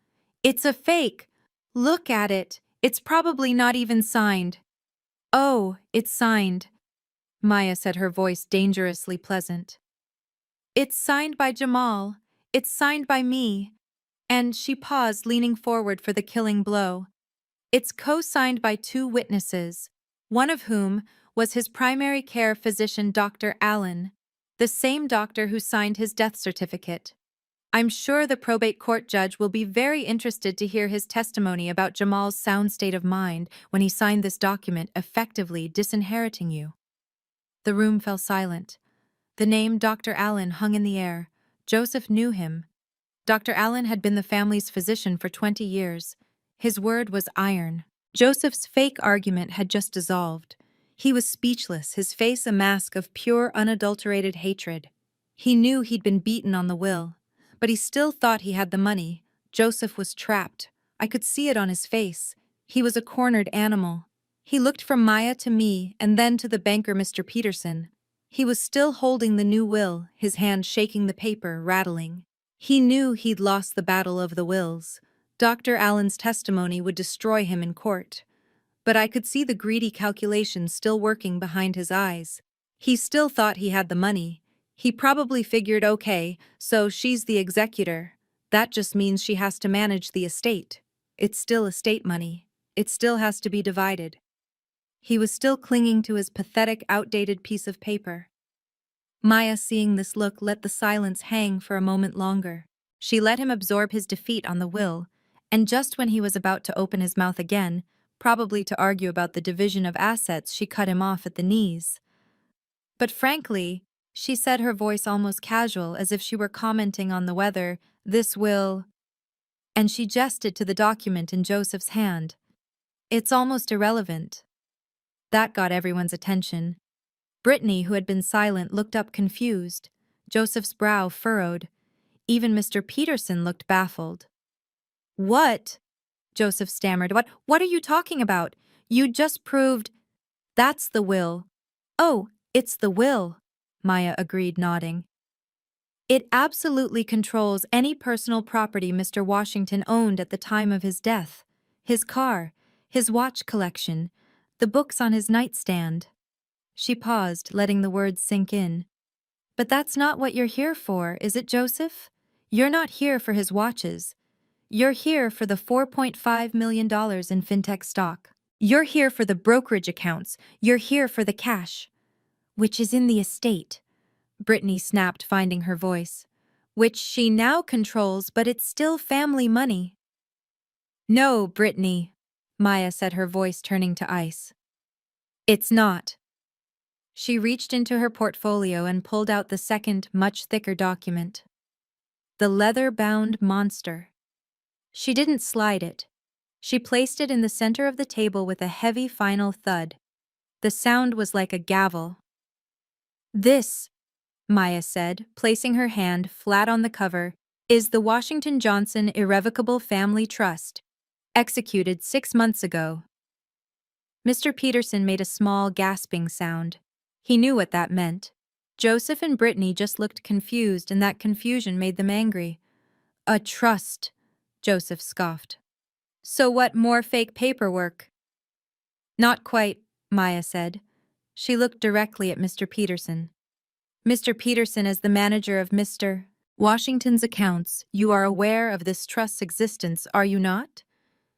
Speaker 1: "It's a fake. Look at it. It's probably not even signed." "Oh, it's signed," Maya said, her voice dangerously pleasant. "It's signed by Jamal. It's signed by me. And she paused, leaning forward for the killing blow. It's co-signed by two witnesses, one of whom was his primary care physician, Dr. Allen, the same doctor who signed his death certificate. I'm sure the probate court judge will be very interested to hear his testimony about Jamal's sound state of mind when he signed this document, effectively disinheriting you. The room fell silent. The name Dr. Allen hung in the air. Joseph knew him. Dr. Allen had been the family's physician for 20 years. His word was iron. Joseph's fake argument had just dissolved. He was speechless, his face a mask of pure, unadulterated hatred. He knew he'd been beaten on the will, but he still thought he had the money. Joseph was trapped. I could see it on his face. He was a cornered animal. He looked from Maya to me and then to the banker, Mr. Peterson. He was still holding the new will, his hand shaking the paper, rattling. He knew he'd lost the battle of the wills. Dr. Allen's testimony would destroy him in court. But I could see the greedy calculations still working behind his eyes. He still thought he had the money. He probably figured, okay, so she's the executor. That just means she has to manage the estate. It's still estate money. It still has to be divided. He was still clinging to his pathetic, outdated piece of paper. Maya, seeing this look, let the silence hang for a moment longer. She let him absorb his defeat on the will, and just when he was about to open his mouth again, probably to argue about the division of assets, she cut him off at the knees. But frankly, she said, her voice almost casual, as if she were commenting on the weather, this will… And she gestured to the document in Joseph's hand. It's almost irrelevant. That got everyone's attention. Brittany, who had been silent, looked up confused. Joseph's brow furrowed. Even Mr. Peterson looked baffled. What? Joseph stammered. What are you talking about? You just proved… That's the will. Oh, it's the will, Maya agreed, nodding. It absolutely controls any personal property Mr. Washington owned at the time of his death. His car, his watch collection, the books on his nightstand. She paused, letting the words sink in. But that's not what you're here for, is it, Joseph? You're not here for his watches. You're here for the $4.5 million in fintech stock. You're here for the brokerage accounts. You're here for the cash. Which is in the estate, Brittany snapped, finding her voice. Which she now controls, but it's still family money. No, Brittany, Maya said, her voice turning to ice. It's not. She reached into her portfolio and pulled out the second, much thicker document. The leather-bound monster. She didn't slide it. She placed it in the center of the table with a heavy final thud. The sound was like a gavel. This, Maya said, placing her hand flat on the cover, is the Washington Johnson Irrevocable Family Trust, executed 6 months ago. Mr. Peterson made a small, gasping sound. He knew what that meant. Joseph and Brittany just looked confused, and that confusion made them angry. A trust, Joseph scoffed. So what more fake paperwork? Not quite, Maya said. She looked directly at Mr. Peterson. Mr. Peterson, as the manager of Mr. Washington's accounts, you are aware of this trust's existence, are you not?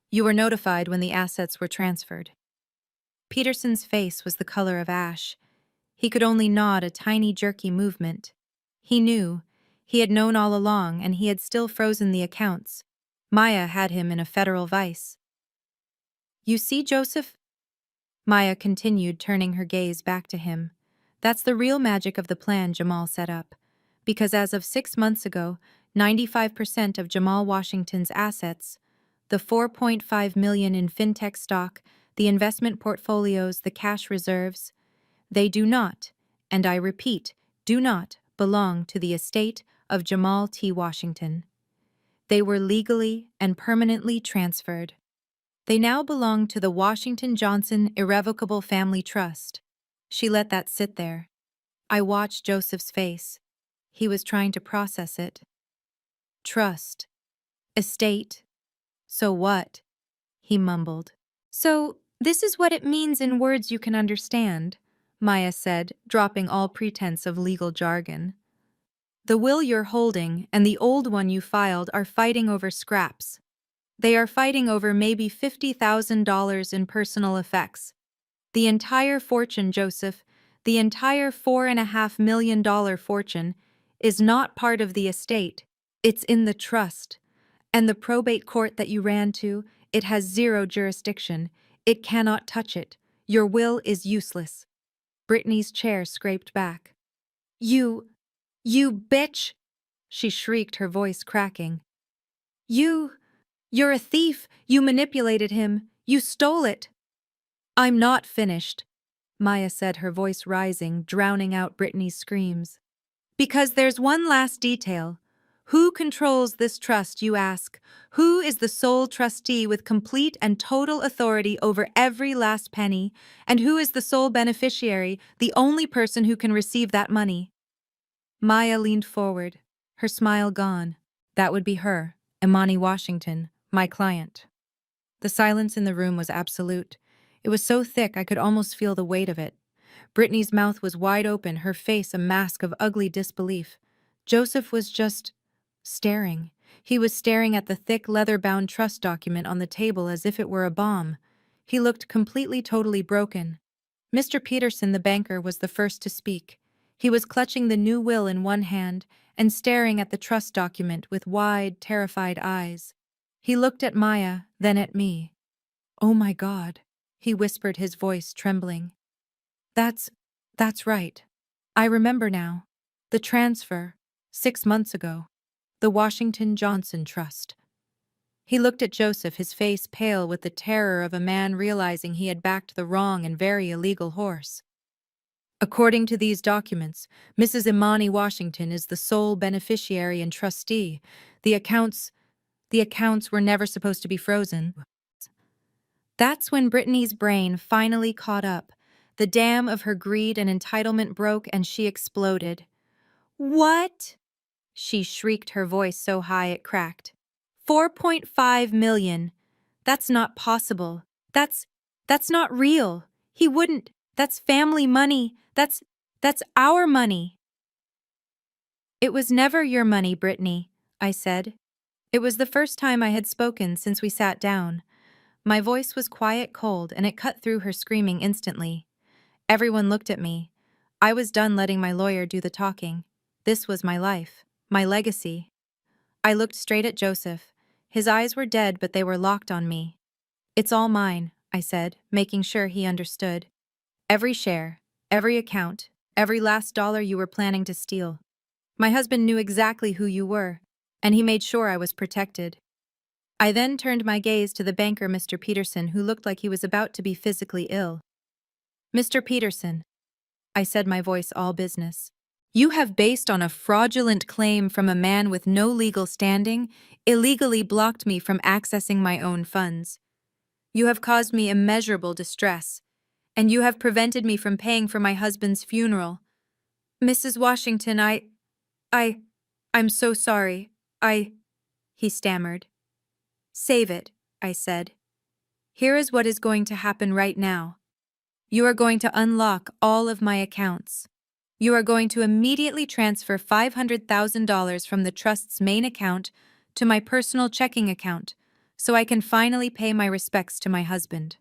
Speaker 1: You were notified when the assets were transferred. Peterson's face was the color of ash. He could only nod, a tiny jerky movement. He knew. He had known all along, and he had still frozen the accounts. Maya had him in a federal vice. You see, Joseph? Maya continued, turning her gaze back to him. That's the real magic of the plan Jamal set up. Because as of 6 months ago, 95% of Jamal Washington's assets, the $4.5 million in fintech stock, the investment portfolios, the cash reserves, they do not, and I repeat, do not belong to the estate of Jamal T. Washington. They were legally and permanently transferred. They now belong to the Washington Johnson Irrevocable Family Trust. She let that sit there. I watched Joseph's face. He was trying to process it. Trust. Estate. So what? He mumbled. So, this is what it means in words you can understand, Maya said, dropping all pretense of legal jargon. The will you're holding and the old one you filed are fighting over scraps. They are fighting over maybe $50,000 in personal effects. The entire fortune, Joseph, the entire $4.5 million fortune, is not part of the estate. It's in the trust. And the probate court that you ran to, it has zero jurisdiction. It cannot touch it. Your will is useless. Brittany's chair scraped back. You bitch! She shrieked, her voice cracking. You're a thief! You manipulated him! You stole it! I'm not finished, Maya said, her voice rising, drowning out Brittany's screams. Because there's one last detail. Who controls this trust, you ask? Who is the sole trustee with complete and total authority over every last penny? And who is the sole beneficiary, the only person who can receive that money? Maya leaned forward, her smile gone. That would be her, Imani Washington, my client. The silence in the room was absolute. It was so thick I could almost feel the weight of it. Brittany's mouth was wide open, her face a mask of ugly disbelief. Joseph was just staring. He was staring at the thick, leather-bound trust document on the table as if it were a bomb. He looked completely, totally broken. Mr. Peterson, the banker, was the first to speak. He was clutching the new will in one hand and staring at the trust document with wide, terrified eyes. He looked at Maya, then at me. "Oh my God," he whispered, his voice trembling. That's right. I remember now. The transfer, 6 months ago. The Washington Johnson Trust." He looked at Joseph, his face pale with the terror of a man realizing he had backed the wrong and very illegal horse. "According to these documents, Mrs. Imani Washington is the sole beneficiary and trustee. The accounts were never supposed to be frozen." That's when Brittany's brain finally caught up. The dam of her greed and entitlement broke and she exploded. "What?" she shrieked, her voice so high it cracked. $4.5 million. That's not possible. That's not real. He wouldn't. That's family money. That's our money." "It was never your money, Brittany," I said. It was the first time I had spoken since we sat down. My voice was quiet, cold, and it cut through her screaming instantly. Everyone looked at me. I was done letting my lawyer do the talking. This was my life, my legacy. I looked straight at Joseph. His eyes were dead, but they were locked on me. "It's all mine," I said, making sure he understood. "Every share, every account, every last dollar you were planning to steal. My husband knew exactly who you were, and he made sure I was protected." I then turned my gaze to the banker, Mr. Peterson, who looked like he was about to be physically ill. "Mr. Peterson," I said, my voice all business, "you have, based on a fraudulent claim from a man with no legal standing, illegally blocked me from accessing my own funds. You have caused me immeasurable distress, and you have prevented me from paying for my husband's funeral. Mrs. Washington, I'm so sorry. He stammered. "Save it," I said. "Here is what is going to happen right now. You are going to unlock all of my accounts. You are going to immediately transfer $500,000 from the trust's main account to my personal checking account, so I can finally pay my respects to my husband."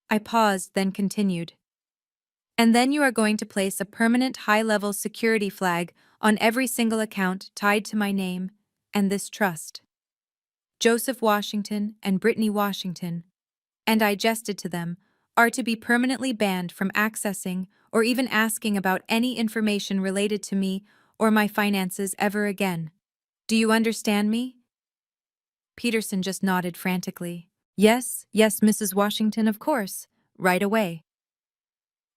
Speaker 1: I paused, then continued. "And then you are going to place a permanent high-level security flag on every single account tied to my name and this trust. Joseph Washington and Brittany Washington," and I gestured to them, "are to be permanently banned from accessing or even asking about any information related to me or my finances ever again. Do you understand me?" Peterson just nodded frantically. Yes, Mrs. Washington, of course. Right away."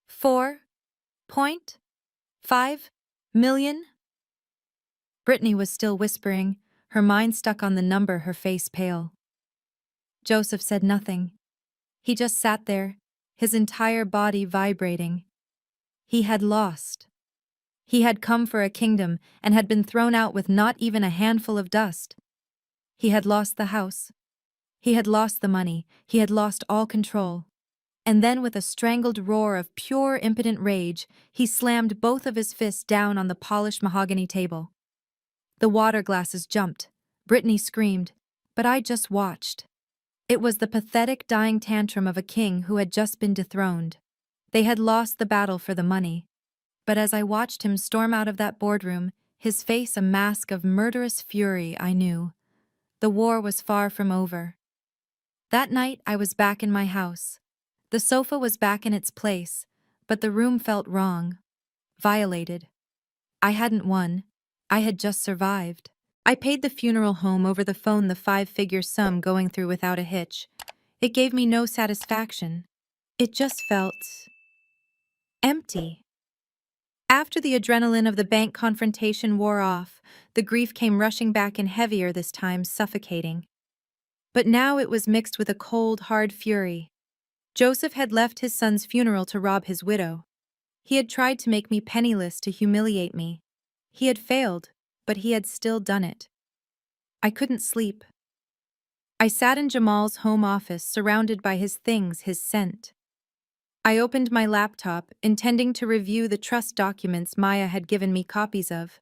Speaker 1: $4.5 million? Brittany was still whispering, her mind stuck on the number, her face pale. Joseph said nothing. He just sat there, his entire body vibrating. He had lost. He had come for a kingdom and had been thrown out with not even a handful of dust. He had lost the house. He had lost the money. He had lost all control. And then, with a strangled roar of pure, impotent rage, he slammed both of his fists down on the polished mahogany table. The water glasses jumped. Brittany screamed, but I just watched. It was the pathetic dying tantrum of a king who had just been dethroned. They had lost the battle for the money. But as I watched him storm out of that boardroom, his face a mask of murderous fury, I knew. The war was far from over. That night I was back in my house. The sofa was back in its place, but the room felt wrong. Violated. I hadn't won. I had just survived. I paid the funeral home over the phone, the five-figure sum going through without a hitch. It gave me no satisfaction. It just felt empty. After the adrenaline of the bank confrontation wore off, the grief came rushing back and heavier this time, suffocating. But now it was mixed with a cold, hard fury. Joseph had left his son's funeral to rob his widow. He had tried to make me penniless to humiliate me. He had failed, but he had still done it. I couldn't sleep. I sat in Jamal's home office, surrounded by his things, his scent. I opened my laptop, intending to review the trust documents Maya had given me copies of.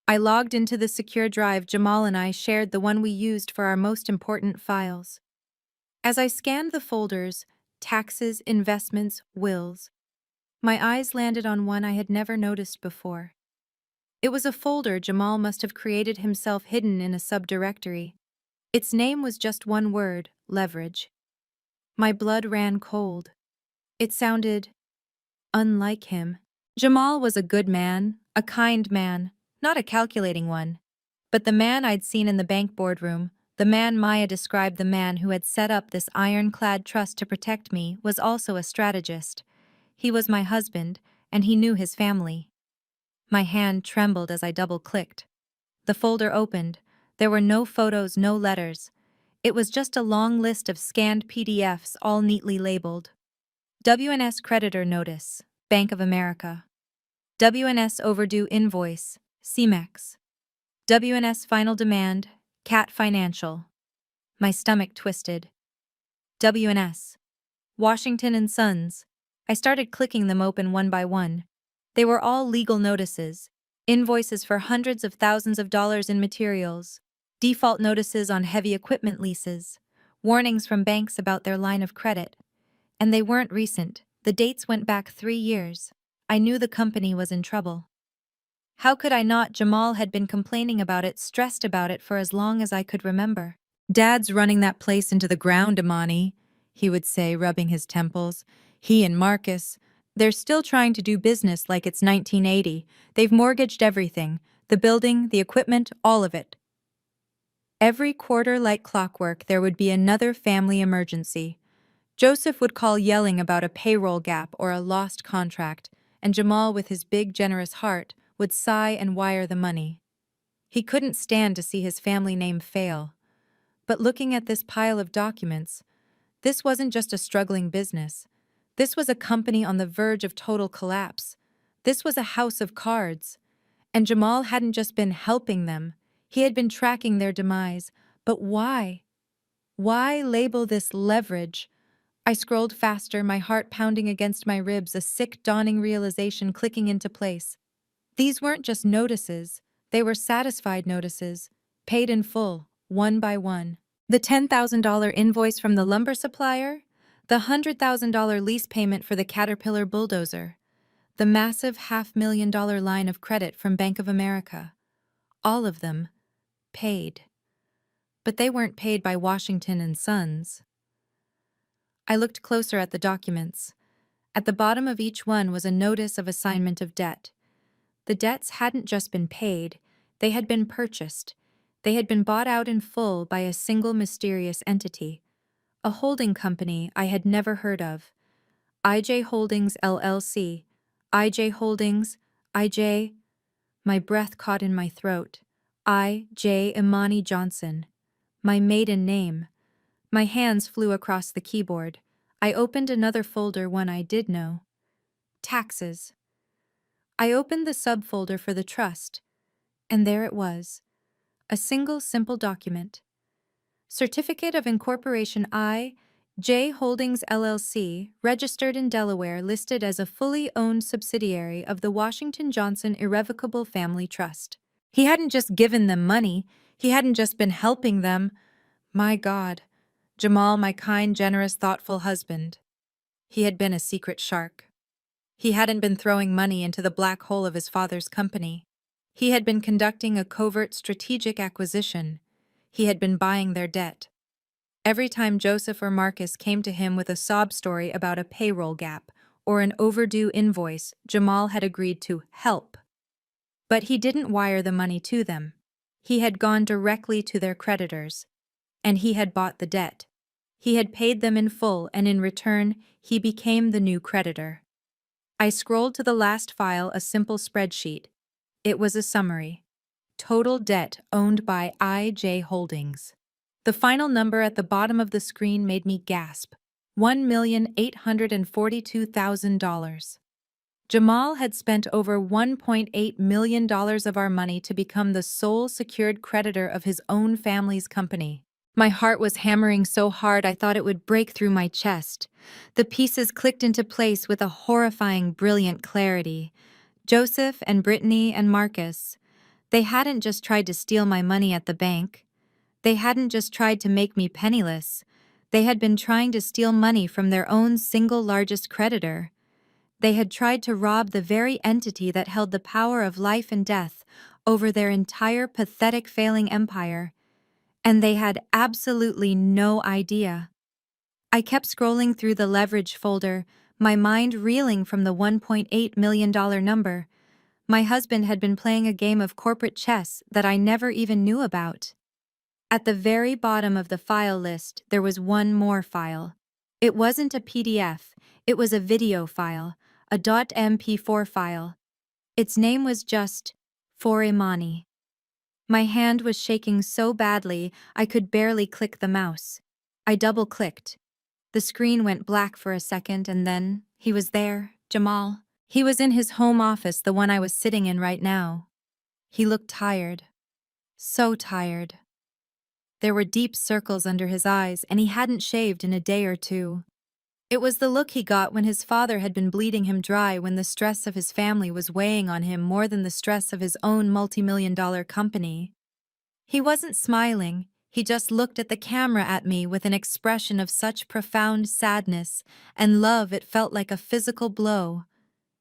Speaker 1: I logged into the secure drive Jamal and I shared, the one we used for our most important files. As I scanned the folders, taxes, investments, wills, my eyes landed on one I had never noticed before. It was a folder Jamal must have created himself, hidden in a subdirectory. Its name was just one word: leverage. My blood ran cold. It sounded unlike him. Jamal was a good man, a kind man, not a calculating one. But the man I'd seen in the bank boardroom, the man Maya described, the man who had set up this ironclad trust to protect me, was also a strategist. He was my husband, and he knew his family. My hand trembled as I double-clicked. The folder opened. There were no photos, no letters. It was just a long list of scanned PDFs, all neatly labeled. WNS creditor notice, Bank of America. WNS overdue invoice, CMEX. WNS final demand, Cat Financial. My stomach twisted. WNS. Washington and Sons. I started clicking them open one by one. They were all legal notices, invoices for hundreds of thousands of dollars in materials, default notices on heavy equipment leases, warnings from banks about their line of credit. And they weren't recent. The dates went back 3 years. I knew the company was in trouble. How could I not? Jamal had been complaining about it, stressed about it for as long as I could remember. "Dad's running that place into the ground, Imani," he would say, rubbing his temples. "He and Marcus. They're still trying to do business like it's 1980. They've mortgaged everything, the building, the equipment, all of it." Every quarter, like clockwork, there would be another family emergency. Joseph would call yelling about a payroll gap or a lost contract, and Jamal, with his big, generous heart, would sigh and wire the money. He couldn't stand to see his family name fail. But looking at this pile of documents, this wasn't just a struggling business. This was a company on the verge of total collapse. This was a house of cards. And Jamal hadn't just been helping them. He had been tracking their demise. But why? Why label this leverage? I scrolled faster, my heart pounding against my ribs, a sick, dawning realization clicking into place. These weren't just notices. They were satisfied notices, paid in full, one by one. The $10,000 invoice from the lumber supplier, the $100,000 lease payment for the Caterpillar bulldozer, the massive $500,000 line of credit from Bank of America. All of them paid. But they weren't paid by Washington and Sons. I looked closer at the documents. At the bottom of each one was a notice of assignment of debt. The debts hadn't just been paid, they had been purchased. They had been bought out in full by a single mysterious entity, a holding company I had never heard of. IJ Holdings LLC. IJ Holdings, IJ. My breath caught in my throat. I.J. Imani Johnson. My maiden name. My hands flew across the keyboard. I opened another folder, one I did know. Taxes. I opened the subfolder for the trust, and there it was. A single simple document. Certificate of Incorporation I, J Holdings LLC, registered in Delaware, listed as a fully owned subsidiary of the Washington Johnson Irrevocable Family Trust. He hadn't just given them money, he hadn't just been helping them. My God, Jamal, my kind, generous, thoughtful husband. He had been a secret shark. He hadn't been throwing money into the black hole of his father's company. He had been conducting a covert strategic acquisition. He had been buying their debt. Every time Joseph or Marcus came to him with a sob story about a payroll gap or an overdue invoice, Jamal had agreed to help. But he didn't wire the money to them. He had gone directly to their creditors. And he had bought the debt. He had paid them in full, and in return, he became the new creditor. I scrolled to the last file, a simple spreadsheet. It was a summary. Total debt owned by IJ Holdings. The final number at the bottom of the screen made me gasp. $1,842,000. Jamal had spent over $1.8 million of our money to become the sole secured creditor of his own family's company. My heart was hammering so hard I thought it would break through my chest. The pieces clicked into place with a horrifying, brilliant clarity. Joseph and Brittany and Marcus. They hadn't just tried to steal my money at the bank. They hadn't just tried to make me penniless. They had been trying to steal money from their own single largest creditor. They had tried to rob the very entity that held the power of life and death over their entire pathetic failing empire. And they had absolutely no idea. I kept scrolling through the leverage folder, my mind reeling from the $1.8 million number. My husband had been playing a game of corporate chess that I never even knew about. At the very bottom of the file list, there was one more file. It wasn't a PDF, it was a video file, a .mp4 file. Its name was just For Imani. My hand was shaking so badly I could barely click the mouse. I double-clicked. The screen went black for a second, and then he was there, Jamal. He was in his home office, the one I was sitting in right now. He looked tired. So tired. There were deep circles under his eyes, and he hadn't shaved in a day or two. It was the look he got when his father had been bleeding him dry, when the stress of his family was weighing on him more than the stress of his own multi-million-dollar company. He wasn't smiling, he just looked at the camera at me with an expression of such profound sadness and love it felt like a physical blow.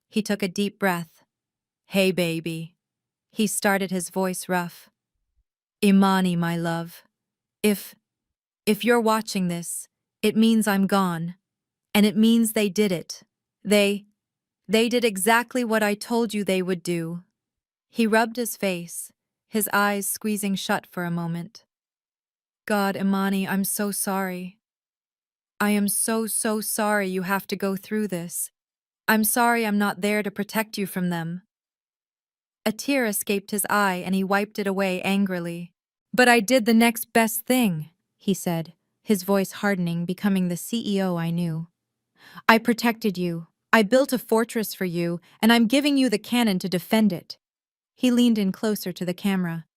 Speaker 1: He took a deep breath. "Hey, baby." He started, his voice rough. "Imani, my love. If you're watching this, it means I'm gone. And it means they did it. They did exactly what I told you they would do." He rubbed his face, his eyes squeezing shut for a moment. "God, Imani, I'm so sorry. I am so sorry you have to go through this. I'm sorry I'm not there to protect you from them." A tear escaped his eye and he wiped it away angrily. "But I did the next best thing," he said, his voice hardening, becoming the CEO I knew. "I protected you. I built a fortress for you, and I'm giving you the cannon to defend it." He leaned in closer to the camera.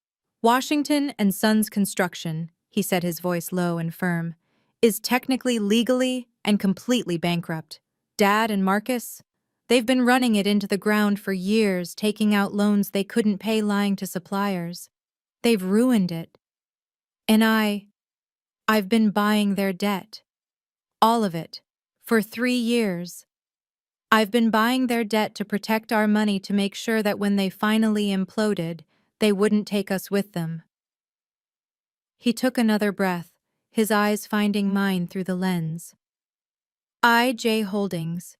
Speaker 1: "Washington and Sons Construction," he said, his voice low and firm, "is technically, legally, and completely bankrupt. Dad and Marcus, they've been running it into the ground for years, taking out loans they couldn't pay, lying to suppliers. They've ruined it. And I've been buying their debt. All of it. For 3 years. I've been buying their debt to protect our money, to make sure that when they finally imploded, they wouldn't take us with them." He took another breath, his eyes finding mine through the lens. "IJ Holdings.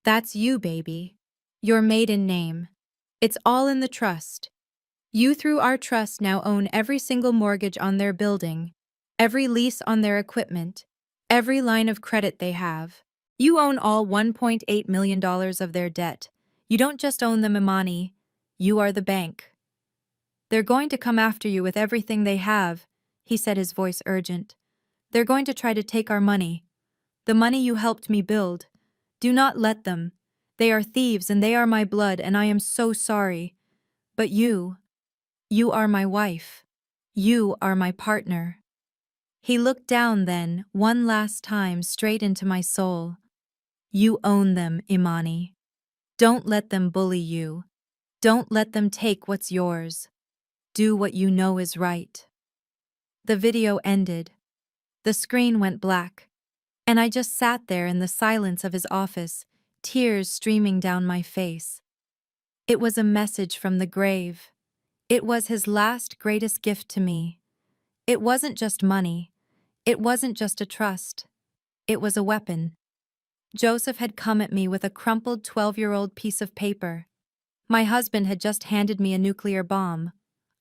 Speaker 1: That's you, baby. Your maiden name. It's all in the trust. You, through our trust, now own every single mortgage on their building, every lease on their equipment, every line of credit they have. You own all $1.8 million of their debt. You don't just own them, Imani. You are the bank. They're going to come after you with everything they have," he said, his voice urgent. "They're going to try to take our money. The money you helped me build. Do not let them. They are thieves and they are my blood, and I am so sorry. But you are my wife. You are my partner." He looked down then, one last time, straight into my soul. You own them, Imani. Don't let them bully you. Don't let them take what's yours. Do what you know is right. The video ended. The screen went black. And I just sat there in the silence of his office, tears streaming down my face. It was a message from the grave. It was his last greatest gift to me. It wasn't just money. It wasn't just a trust. It was a weapon. Joseph had come at me with a crumpled 12-year-old piece of paper. My husband had just handed me a nuclear bomb.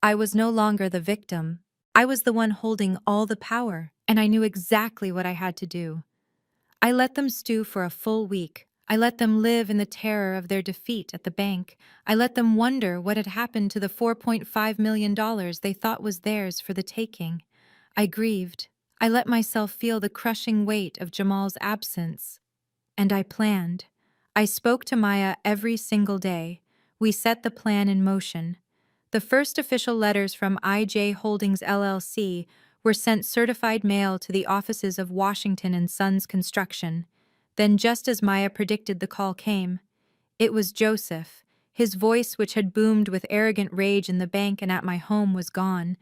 Speaker 1: I was no longer the victim. I was the one holding all the power, and I knew exactly what I had to do. I let them stew for a full week. I let them live in the terror of their defeat at the bank. I let them wonder what had happened to the $4.5 million they thought was theirs for the taking. I grieved. I let myself feel the crushing weight of Jamal's absence. And I planned. I spoke to Maya every single day. We set the plan in motion. The first official letters from IJ Holdings LLC were sent certified mail to the offices of Washington and Sons Construction. Then, just as Maya predicted, the call came. It was Joseph. His voice, which had boomed with arrogant rage in the bank and at my home, was gone.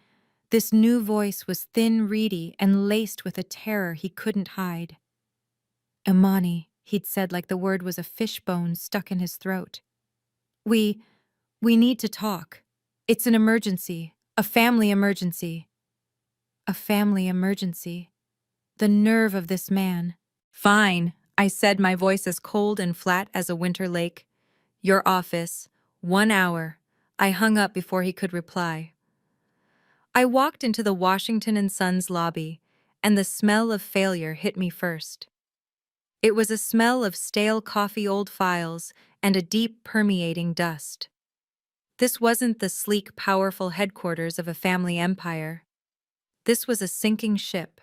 Speaker 1: This new voice was thin, reedy, and laced with a terror he couldn't hide. Imani, he'd said like the word was a fishbone stuck in his throat. We need to talk. It's an emergency, a family emergency. A family emergency. The nerve of this man. Fine, I said, my voice as cold and flat as a winter lake. Your office. 1 hour. I hung up before he could reply. I walked into the Washington and Sons lobby, and the smell of failure hit me first. It was a smell of stale coffee, old files, and a deep permeating dust. This wasn't the sleek, powerful headquarters of a family empire. This was a sinking ship.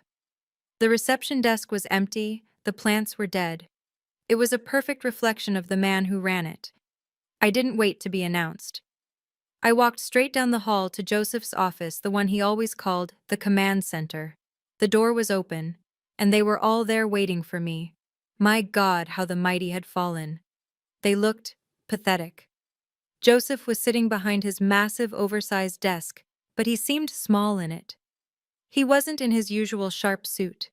Speaker 1: The reception desk was empty, the plants were dead. It was a perfect reflection of the man who ran it. I didn't wait to be announced. I walked straight down the hall to Joseph's office, the one he always called the command center. The door was open, and they were all there waiting for me. My God, how the mighty had fallen. They looked pathetic. Joseph was sitting behind his massive, oversized desk, but he seemed small in it. He wasn't in his usual sharp suit.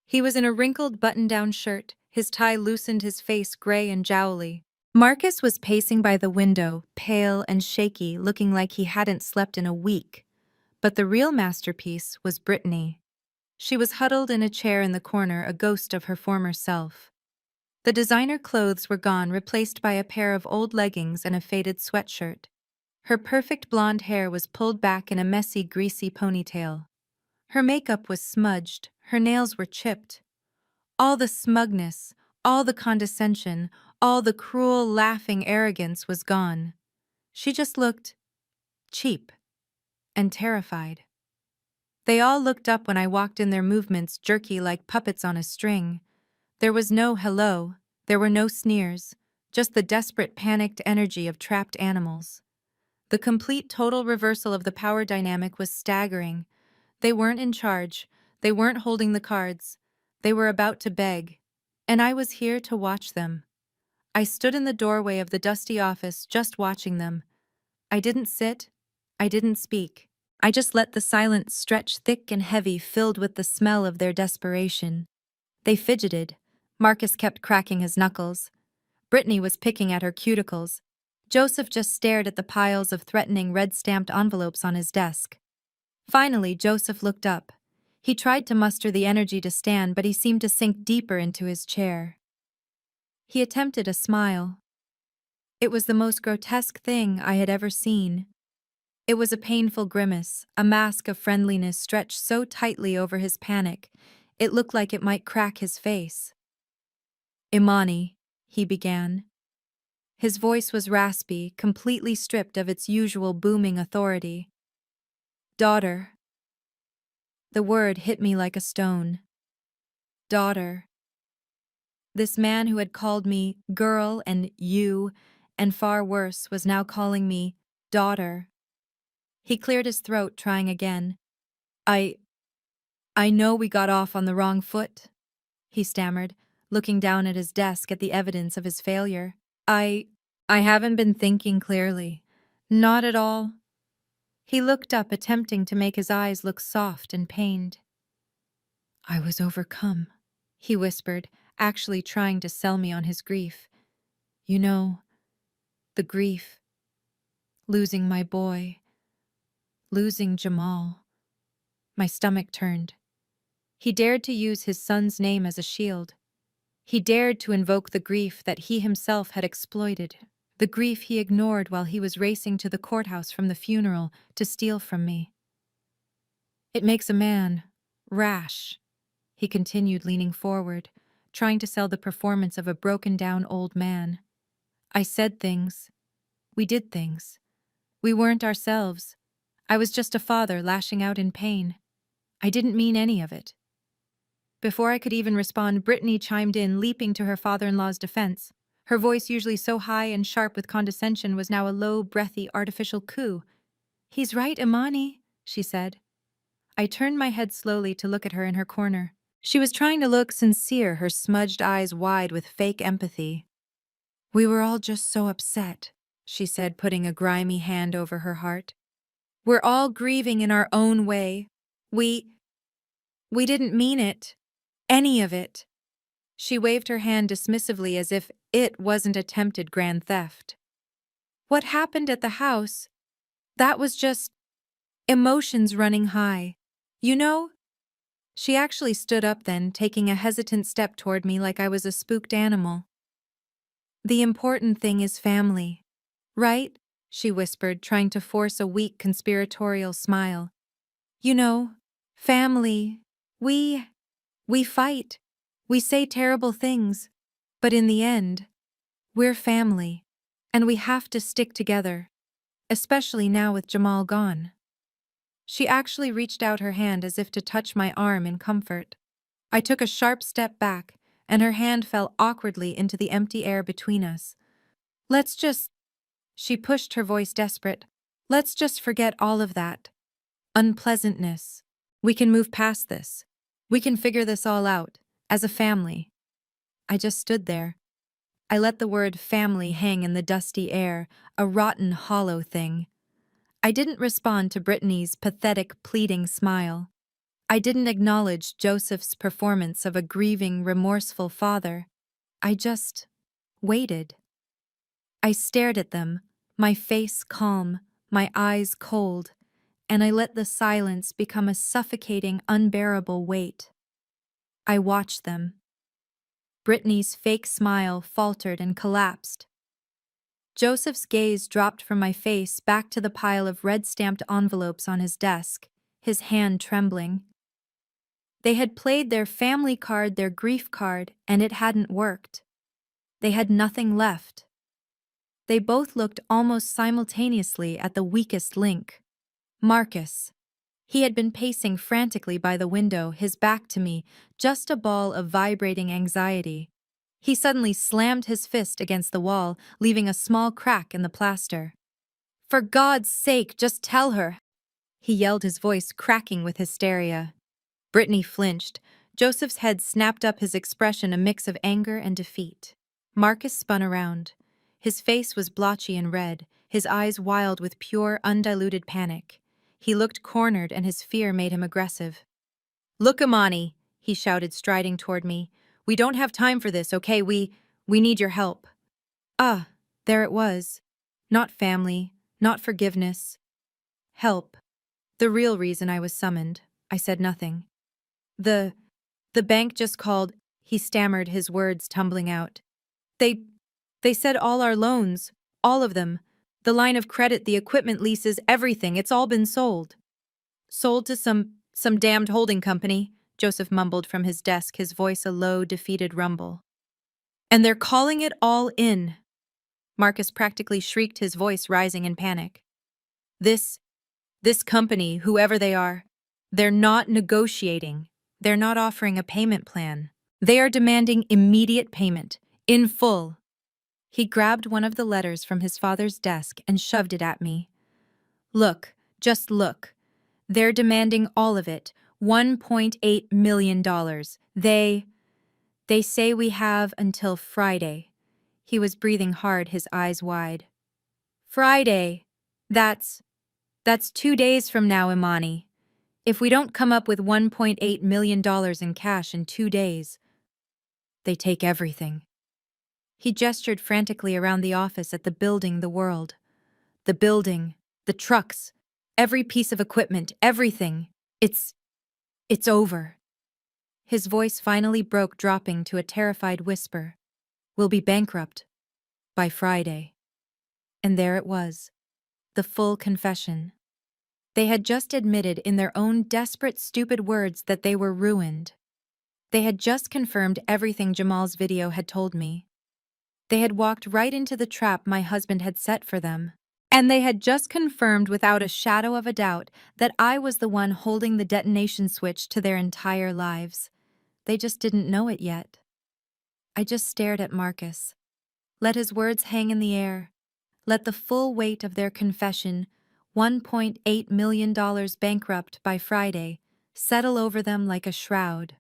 Speaker 1: He was in a wrinkled button-down shirt, his tie loosened, his face gray and jowly. Marcus was pacing by the window, pale and shaky, looking like he hadn't slept in a week. But the real masterpiece was Brittany. She was huddled in a chair in the corner, a ghost of her former self. The designer clothes were gone, replaced by a pair of old leggings and a faded sweatshirt. Her perfect blonde hair was pulled back in a messy, greasy ponytail. Her makeup was smudged, her nails were chipped. All the smugness, all the condescension, all the cruel, laughing arrogance was gone. She just looked cheap and terrified. They all looked up when I walked in, their movements jerky like puppets on a string. There was no hello, there were no sneers, just the desperate, panicked energy of trapped animals. The complete, total reversal of the power dynamic was staggering. They weren't in charge, they weren't holding the cards, they were about to beg, and I was here to watch them. I stood in the doorway of the dusty office, just watching them. I didn't sit, I didn't speak. I just let the silence stretch thick and heavy, filled with the smell of their desperation. They fidgeted. Marcus kept cracking his knuckles. Brittany was picking at her cuticles. Joseph just stared at the piles of threatening red-stamped envelopes on his desk. Finally, Joseph looked up. He tried to muster the energy to stand, but he seemed to sink deeper into his chair. He attempted a smile. It was the most grotesque thing I had ever seen. It was a painful grimace, a mask of friendliness stretched so tightly over his panic, it looked like it might crack his face. Imani, he began. His voice was raspy, completely stripped of its usual booming authority. Daughter. The word hit me like a stone. Daughter. This man who had called me girl and you, and far worse, was now calling me daughter. He cleared his throat, trying again. I know we got off on the wrong foot, he stammered, looking down at his desk at the evidence of his failure. I haven't been thinking clearly. Not at all. He looked up, attempting to make his eyes look soft and pained. I was overcome, he whispered, actually trying to sell me on his grief. You know, the grief. Losing my boy. Losing Jamal. My stomach turned. He dared to use his son's name as a shield. He dared to invoke the grief that he himself had exploited, the grief he ignored while he was racing to the courthouse from the funeral to steal from me. It makes a man rash, he continued, leaning forward, trying to sell the performance of a broken-down old man. I said things. We did things. We weren't ourselves. I was just a father lashing out in pain. I didn't mean any of it. Before I could even respond, Brittany chimed in, leaping to her father-in-law's defense. Her voice, usually so high and sharp with condescension, was now a low, breathy, artificial coo. He's right, Imani, she said. I turned my head slowly to look at her in her corner. She was trying to look sincere, her smudged eyes wide with fake empathy. We were all just so upset, she said, putting a grimy hand over her heart. We're all grieving in our own way. We didn't mean it. Any of it. She waved her hand dismissively as if it wasn't attempted grand theft. What happened at the house? That was just emotions running high. You know? She actually stood up then, taking a hesitant step toward me like I was a spooked animal. The important thing is family, right? She whispered, trying to force a weak conspiratorial smile. You know, family. We fight. We say terrible things. But in the end, we're family. And we have to stick together. Especially now with Jamal gone. She actually reached out her hand as if to touch my arm in comfort. I took a sharp step back, and her hand fell awkwardly into the empty air between us. Let's just... She pushed, her voice desperate. Let's just forget all of that. Unpleasantness. We can move past this. We can figure this all out, as a family. I just stood there. I let the word family hang in the dusty air, a rotten, hollow thing. I didn't respond to Brittany's pathetic, pleading smile. I didn't acknowledge Joseph's performance of a grieving, remorseful father. I just waited. I stared at them, my face calm, my eyes cold, and I let the silence become a suffocating, unbearable weight. I watched them. Brittany's fake smile faltered and collapsed. Joseph's gaze dropped from my face back to the pile of red-stamped envelopes on his desk, his hand trembling. They had played their family card, their grief card, and it hadn't worked. They had nothing left. They both looked almost simultaneously at the weakest link. Marcus. He had been pacing frantically by the window, his back to me, just a ball of vibrating anxiety. He suddenly slammed his fist against the wall, leaving a small crack in the plaster. For God's sake, just tell her! He yelled, his voice cracking with hysteria. Brittany flinched. Joseph's head snapped up, his expression a mix of anger and defeat. Marcus spun around. His face was blotchy and red, his eyes wild with pure, undiluted panic. He looked cornered, and his fear made him aggressive. Look, Imani, he shouted, striding toward me. We don't have time for this, okay? We need your help. Ah, there it was. Not family, not forgiveness. Help. The real reason I was summoned. I said nothing. The bank just called, he stammered, his words tumbling out. They said all our loans, all of them. The line of credit, the equipment leases, everything, it's all been sold. Sold to some damned holding company, Joseph mumbled from his desk, his voice a low, defeated rumble. And they're calling it all in. Marcus practically shrieked, his voice rising in panic. This company, whoever they are, they're not negotiating. They're not offering a payment plan. They are demanding immediate payment, in full. He grabbed one of the letters from his father's desk and shoved it at me. Look, just look. They're demanding all of it. $1.8 million. They say we have until Friday. He was breathing hard, his eyes wide. Friday. That's 2 days from now, Imani. If we don't come up with $1.8 million in cash in 2 days, they take everything. He gestured frantically around the office at the building, the world. The building, the trucks, every piece of equipment, everything. It's over. His voice finally broke, dropping to a terrified whisper. We'll be bankrupt by Friday. And there it was, the full confession. They had just admitted in their own desperate, stupid words that they were ruined. They had just confirmed everything Jamal's video had told me. They had walked right into the trap my husband had set for them. And they had just confirmed without a shadow of a doubt that I was the one holding the detonation switch to their entire lives. They just didn't know it yet. I just stared at Marcus, let his words hang in the air, let the full weight of their confession, $1.8 million bankrupt by Friday, settle over them like a shroud.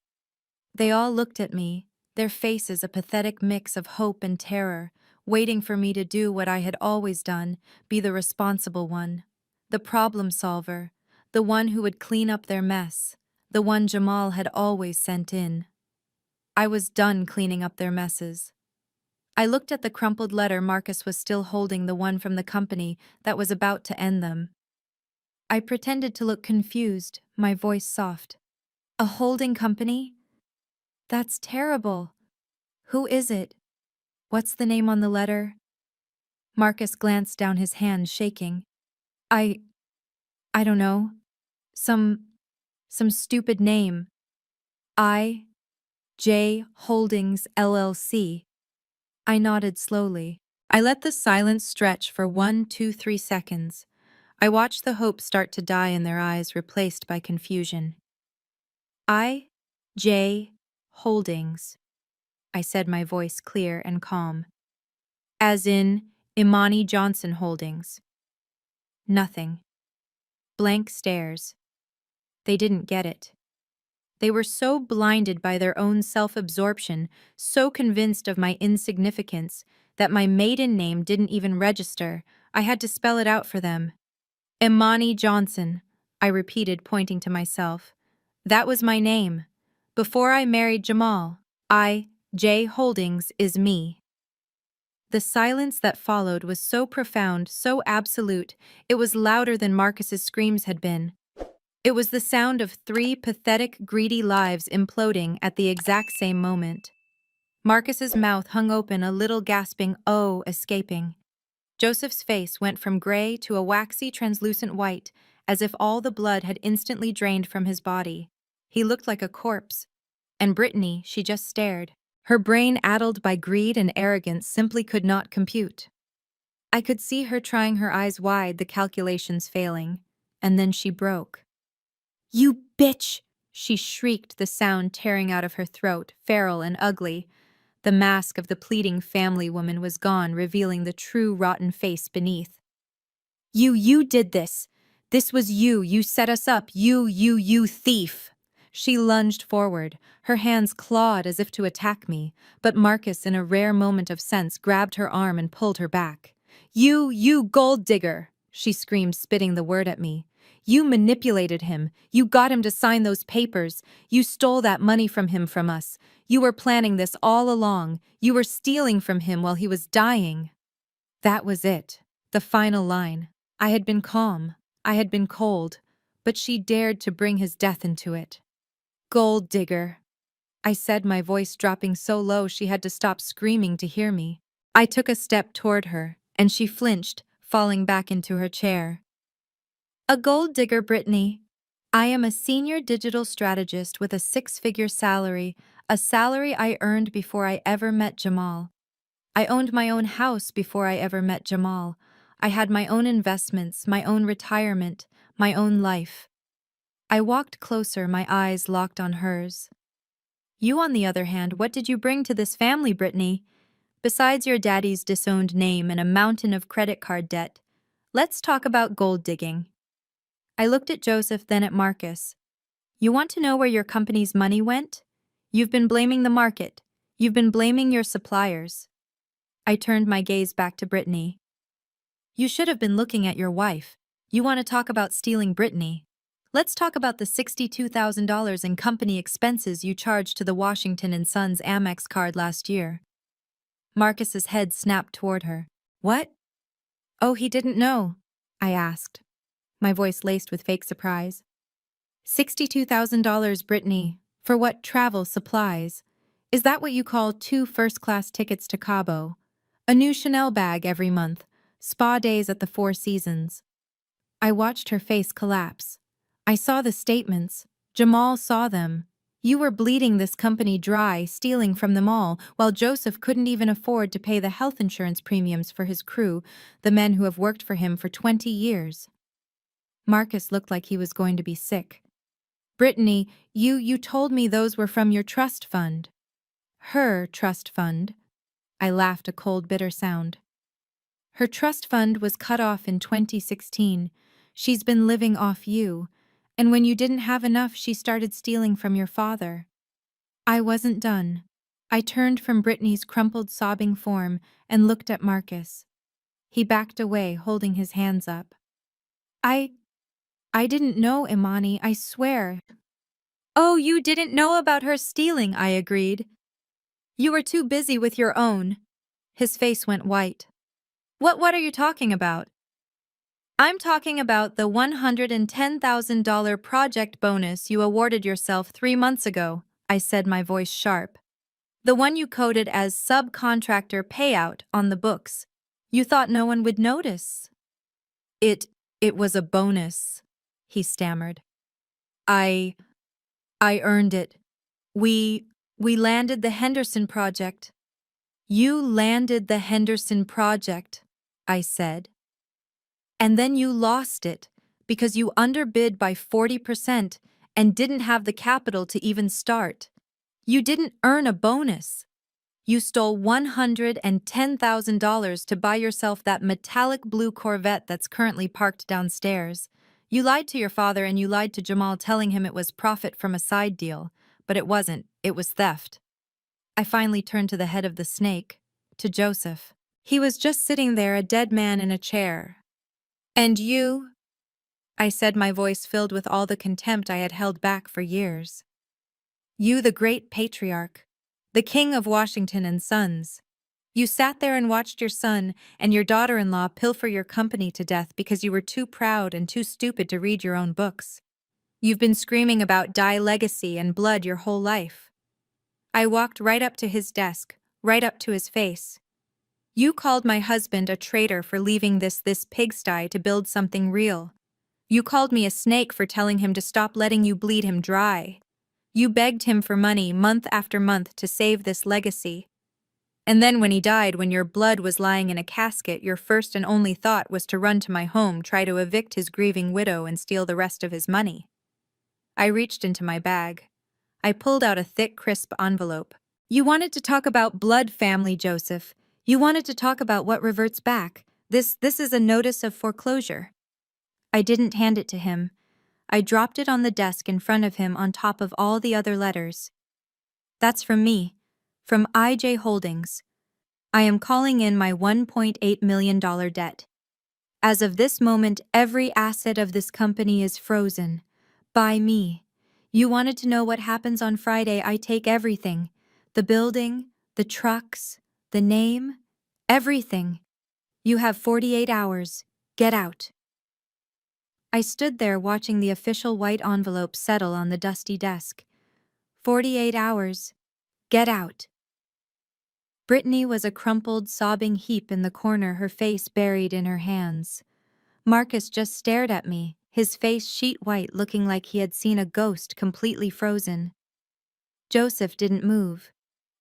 Speaker 1: They all looked at me, their faces a pathetic mix of hope and terror, waiting for me to do what I had always done, be the responsible one, the problem solver, the one who would clean up their mess, the one Jamal had always sent in. I was done cleaning up their messes. I looked at the crumpled letter Marcus was still holding, the one from the company that was about to end them. I pretended to look confused, my voice soft. A holding company? That's terrible. Who is it? What's the name on the letter? Marcus glanced down, his hand shaking. I don't know. Some stupid name. J Holdings LLC. I nodded slowly. I let the silence stretch for 1, 2, 3 seconds. I watched the hope start to die in their eyes, replaced by confusion. J Holdings, I said, my voice clear and calm. As in Imani Johnson Holdings. Nothing. Blank stares. They didn't get it. They were so blinded by their own self-absorption, so convinced of my insignificance, that my maiden name didn't even register. I had to spell it out for them. Imani Johnson, I repeated, pointing to myself. That was my name. Before I married Jamal, J Holdings is me. The silence that followed was so profound, so absolute, it was louder than Marcus's screams had been. It was the sound of 3 pathetic, greedy lives imploding at the exact same moment. Marcus's mouth hung open, a little gasping "oh" escaping. Joseph's face went from gray to a waxy, translucent white, as if all the blood had instantly drained from his body. He looked like a corpse. And Brittany, she just stared. Her brain, addled by greed and arrogance, simply could not compute. I could see her trying her eyes wide, the calculations failing. And then she broke. "You bitch!" she shrieked, the sound tearing out of her throat, feral and ugly. The mask of the pleading family woman was gone, revealing the true rotten face beneath. You did this. This was you. You set us up. You thief." She lunged forward, her hands clawed as if to attack me, but Marcus, in a rare moment of sense, grabbed her arm and pulled her back. You gold digger!" she screamed, spitting the word at me. "You manipulated him. You got him to sign those papers. You stole that money from him, from us. You were planning this all along. You were stealing from him while he was dying." That was it. The final line. I had been calm. I had been cold. But she dared to bring his death into it. "Gold digger," I said, my voice dropping so low she had to stop screaming to hear me. I took a step toward her, and she flinched, falling back into her chair. "A gold digger, Brittany. I am a senior digital strategist with a 6-figure salary, a salary I earned before I ever met Jamal. I owned my own house before I ever met Jamal. I had my own investments, my own retirement, my own life." I walked closer, my eyes locked on hers. "You, on the other hand, what did you bring to this family, Brittany? Besides your daddy's disowned name and a mountain of credit card debt, let's talk about gold digging." I looked at Joseph, then at Marcus. You want to know where your company's money went? You've been blaming the market. You've been blaming your suppliers. I turned my gaze back to Brittany. You should have been looking at your wife. You want to talk about stealing Brittany? Let's talk about the $62,000 in company expenses you charged to the Washington and Sons Amex card last year. Marcus's head snapped toward her. What? Oh, he didn't know, I asked, my voice laced with fake surprise. $62,000, Brittany. For what? Travel supplies. Is that what you call 2 first-class tickets to Cabo? A new Chanel bag every month. Spa days at the Four Seasons. I watched her face collapse. I saw the statements. Jamal saw them. You were bleeding this company dry, stealing from them all, while Joseph couldn't even afford to pay the health insurance premiums for his crew, the men who have worked for him for 20 years. Marcus looked like he was going to be sick. Brittany, you told me those were from your trust fund. Her trust fund. I laughed a cold, bitter sound. Her trust fund was cut off in 2016. She's been living off you. And when you didn't have enough, she started stealing from your father. I wasn't done. I turned from Brittany's crumpled, sobbing form and looked at Marcus. He backed away, holding his hands up. I didn't know, Imani, I swear. Oh, you didn't know about her stealing, I agreed. You were too busy with your own. His face went white. What are you talking about? I'm talking about the $110,000 project bonus you awarded yourself 3 months ago, I said, my voice sharp. The one you coded as subcontractor payout on the books. You thought no one would notice. It was a bonus, he stammered. I earned it. We landed the Henderson project. You landed the Henderson project, I said. And then you lost it because you underbid by 40% and didn't have the capital to even start. You didn't earn a bonus. You stole $110,000 to buy yourself that metallic blue Corvette that's currently parked downstairs. You lied to your father and you lied to Jamal, telling him it was profit from a side deal, but it wasn't, it was theft. I finally turned to the head of the snake, to Joseph. He was just sitting there, a dead man in a chair. And you? I said, my voice filled with all the contempt I had held back for years. You, the great patriarch, the king of Washington and Sons. You sat there and watched your son and your daughter-in-law pilfer your company to death because you were too proud and too stupid to read your own books. You've been screaming about die legacy and blood your whole life. I walked right up to his desk, right up to his face. You called my husband a traitor for leaving this pigsty to build something real. You called me a snake for telling him to stop letting you bleed him dry. You begged him for money month after month to save this legacy. And then when he died, when your blood was lying in a casket, your first and only thought was to run to my home, try to evict his grieving widow and steal the rest of his money. I reached into my bag. I pulled out a thick, crisp envelope. You wanted to talk about blood, family, Joseph. You wanted to talk about what reverts back. This is a notice of foreclosure. I didn't hand it to him. I dropped it on the desk in front of him on top of all the other letters. That's from me, from IJ Holdings. I am calling in my $1.8 million debt. As of this moment, every asset of this company is frozen. By me. You wanted to know what happens on Friday. I take everything. The building, the trucks, the name, everything. You have 48 hours. Get out. I stood there watching the official white envelope settle on the dusty desk. 48 hours. Get out. Brittany was a crumpled, sobbing heap in the corner, her face buried in her hands. Marcus just stared at me, his face sheet white, looking like he had seen a ghost, completely frozen. Joseph didn't move.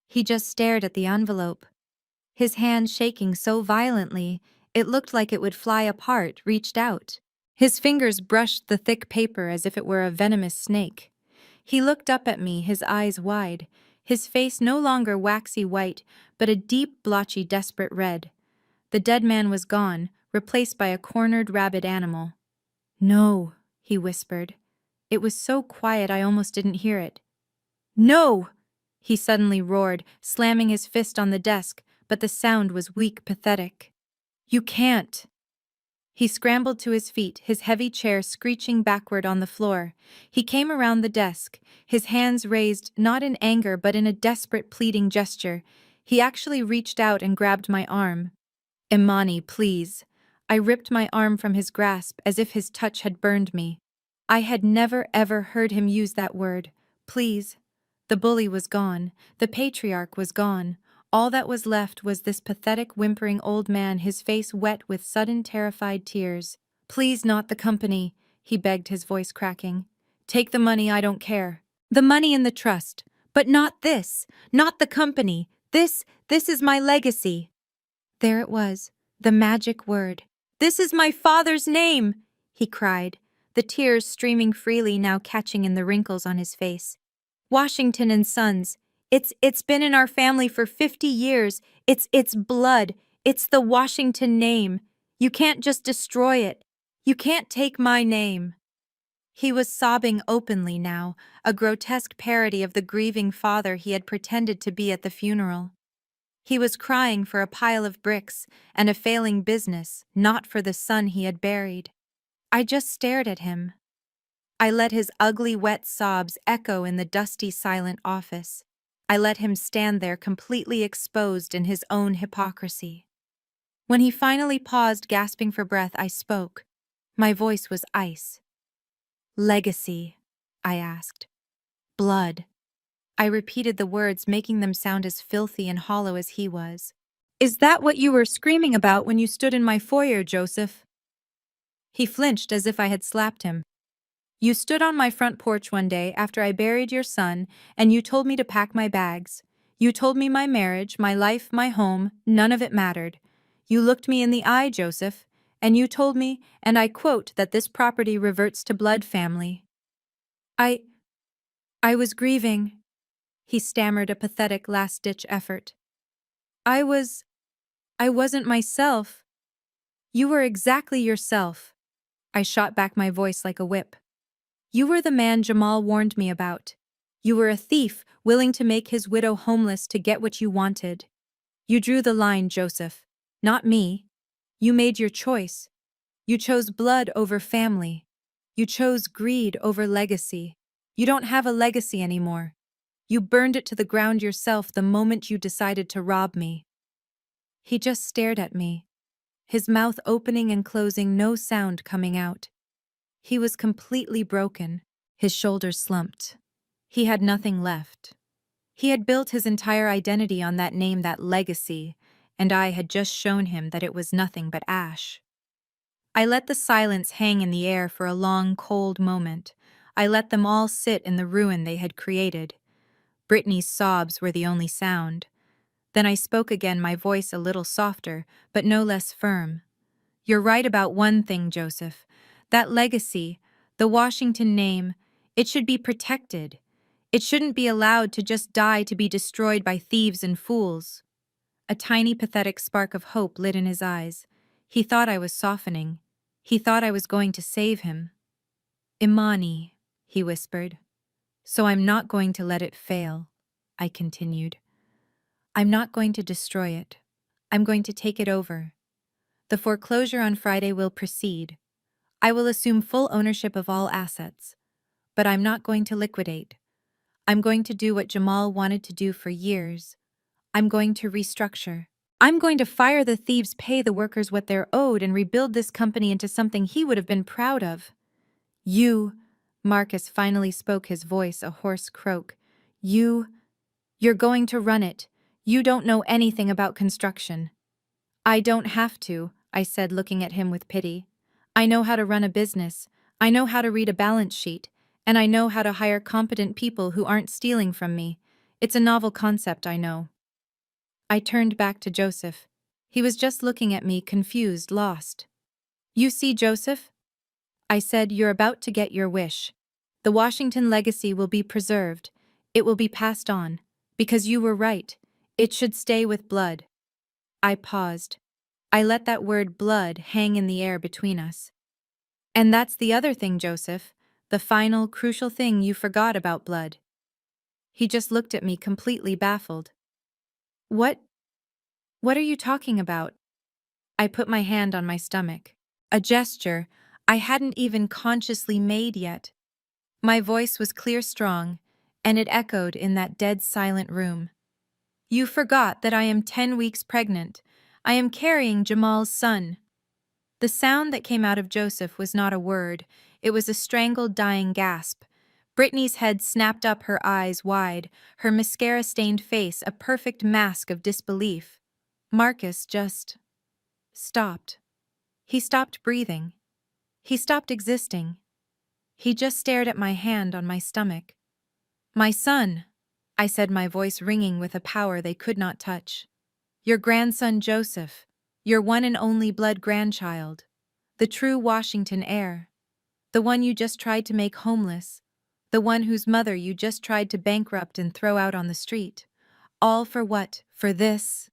Speaker 1: He just stared at the envelope. His hand shaking so violently, it looked like it would fly apart, reached out. His fingers brushed the thick paper as if it were a venomous snake. He looked up at me, his eyes wide, his face no longer waxy white, but a deep, blotchy, desperate red. The dead man was gone, replaced by a cornered, rabid animal. No, he whispered. It was so quiet I almost didn't hear it. "No!" he suddenly roared, slamming his fist on the desk, but the sound was weak, pathetic. "You can't." He scrambled to his feet, his heavy chair screeching backward on the floor. He came around the desk, his hands raised not in anger but in a desperate pleading gesture. He actually reached out and grabbed my arm. "Imani, please." I ripped my arm from his grasp as if his touch had burned me. I had never ever heard him use that word. Please. The bully was gone. The patriarch was gone. All that was left was this pathetic, whimpering old man, his face wet with sudden, terrified tears. "Please, not the company," he begged, his voice cracking. "Take the money, I don't care. The money in the trust. But not this. Not the company. This is my legacy." There it was, the magic word. "This is my father's name!" he cried, the tears streaming freely, now catching in the wrinkles on his face. "Washington and Sons. It's been in our family for 50 years. It's blood. It's the Washington name. You can't just destroy it. You can't take my name." He was sobbing openly now, a grotesque parody of the grieving father he had pretended to be at the funeral. He was crying for a pile of bricks and a failing business, not for the son he had buried. I just stared at him. I let his ugly, wet sobs echo in the dusty, silent office. I let him stand there completely exposed in his own hypocrisy. When he finally paused, gasping for breath, I spoke. My voice was ice. "Legacy," I asked. "Blood." I repeated the words, making them sound as filthy and hollow as he was. "Is that what you were screaming about when you stood in my foyer, Joseph?" He flinched as if I had slapped him. "You stood on my front porch one day after I buried your son, and you told me to pack my bags. You told me my marriage, my life, my home, none of it mattered. You looked me in the eye, Joseph, and you told me, and I quote, that this property reverts to blood family." I was grieving," he stammered, a pathetic last-ditch effort. I wasn't myself." "You were exactly yourself." I shot back, my voice like a whip. "You were the man Jamal warned me about. You were a thief, willing to make his widow homeless to get what you wanted. You drew the line, Joseph. Not me. You made your choice. You chose blood over family. You chose greed over legacy. You don't have a legacy anymore. You burned it to the ground yourself the moment you decided to rob me." He just stared at me, his mouth opening and closing, no sound coming out. He was completely broken, his shoulders slumped. He had nothing left. He had built his entire identity on that name, that legacy, and I had just shown him that it was nothing but ash. I let the silence hang in the air for a long, cold moment. I let them all sit in the ruin they had created. Brittany's sobs were the only sound. Then I spoke again, my voice a little softer, but no less firm. "You're right about one thing, Joseph. That legacy, the Washington name, it should be protected. It shouldn't be allowed to just die, to be destroyed by thieves and fools." A tiny, pathetic spark of hope lit in his eyes. He thought I was softening. He thought I was going to save him. "Imani," he whispered. "So I'm not going to let it fail," I continued. "I'm not going to destroy it. I'm going to take it over. The foreclosure on Friday will proceed. I will assume full ownership of all assets. But I'm not going to liquidate. I'm going to do what Jamal wanted to do for years. I'm going to restructure. I'm going to fire the thieves, pay the workers what they're owed, and rebuild this company into something he would have been proud of." Marcus finally spoke, his voice a hoarse croak. You're going to run it. You don't know anything about construction." "I don't have to," I said, looking at him with pity. "I know how to run a business. I know how to read a balance sheet. And I know how to hire competent people who aren't stealing from me. It's a novel concept, I know." I turned back to Joseph. He was just looking at me, confused, lost. "You see, Joseph?" I said, "You're about to get your wish. The Washington legacy will be preserved. It will be passed on. Because you were right. It should stay with blood." I paused. I let that word blood hang in the air between us. "And that's the other thing, Joseph. The final, crucial thing you forgot about blood. He just looked at me completely baffled. What? What are you talking about? I put my hand on my stomach. A gesture I hadn't even consciously made yet. My voice was clear, strong, and it echoed in that dead silent room. You forgot that I am 10 weeks pregnant. I am carrying Jamal's son. The sound that came out of Joseph was not a word. It was a strangled, dying gasp. Brittany's head snapped up, her eyes wide, her mascara-stained face a perfect mask of disbelief. Marcus just stopped. He stopped breathing. He stopped existing. He just stared at my hand on my stomach. My son, I said, my voice ringing with a power they could not touch. Your grandson Joseph, your one and only blood grandchild, the true Washington heir, the one you just tried to make homeless, the one whose mother you just tried to bankrupt and throw out on the street. All for what? For this?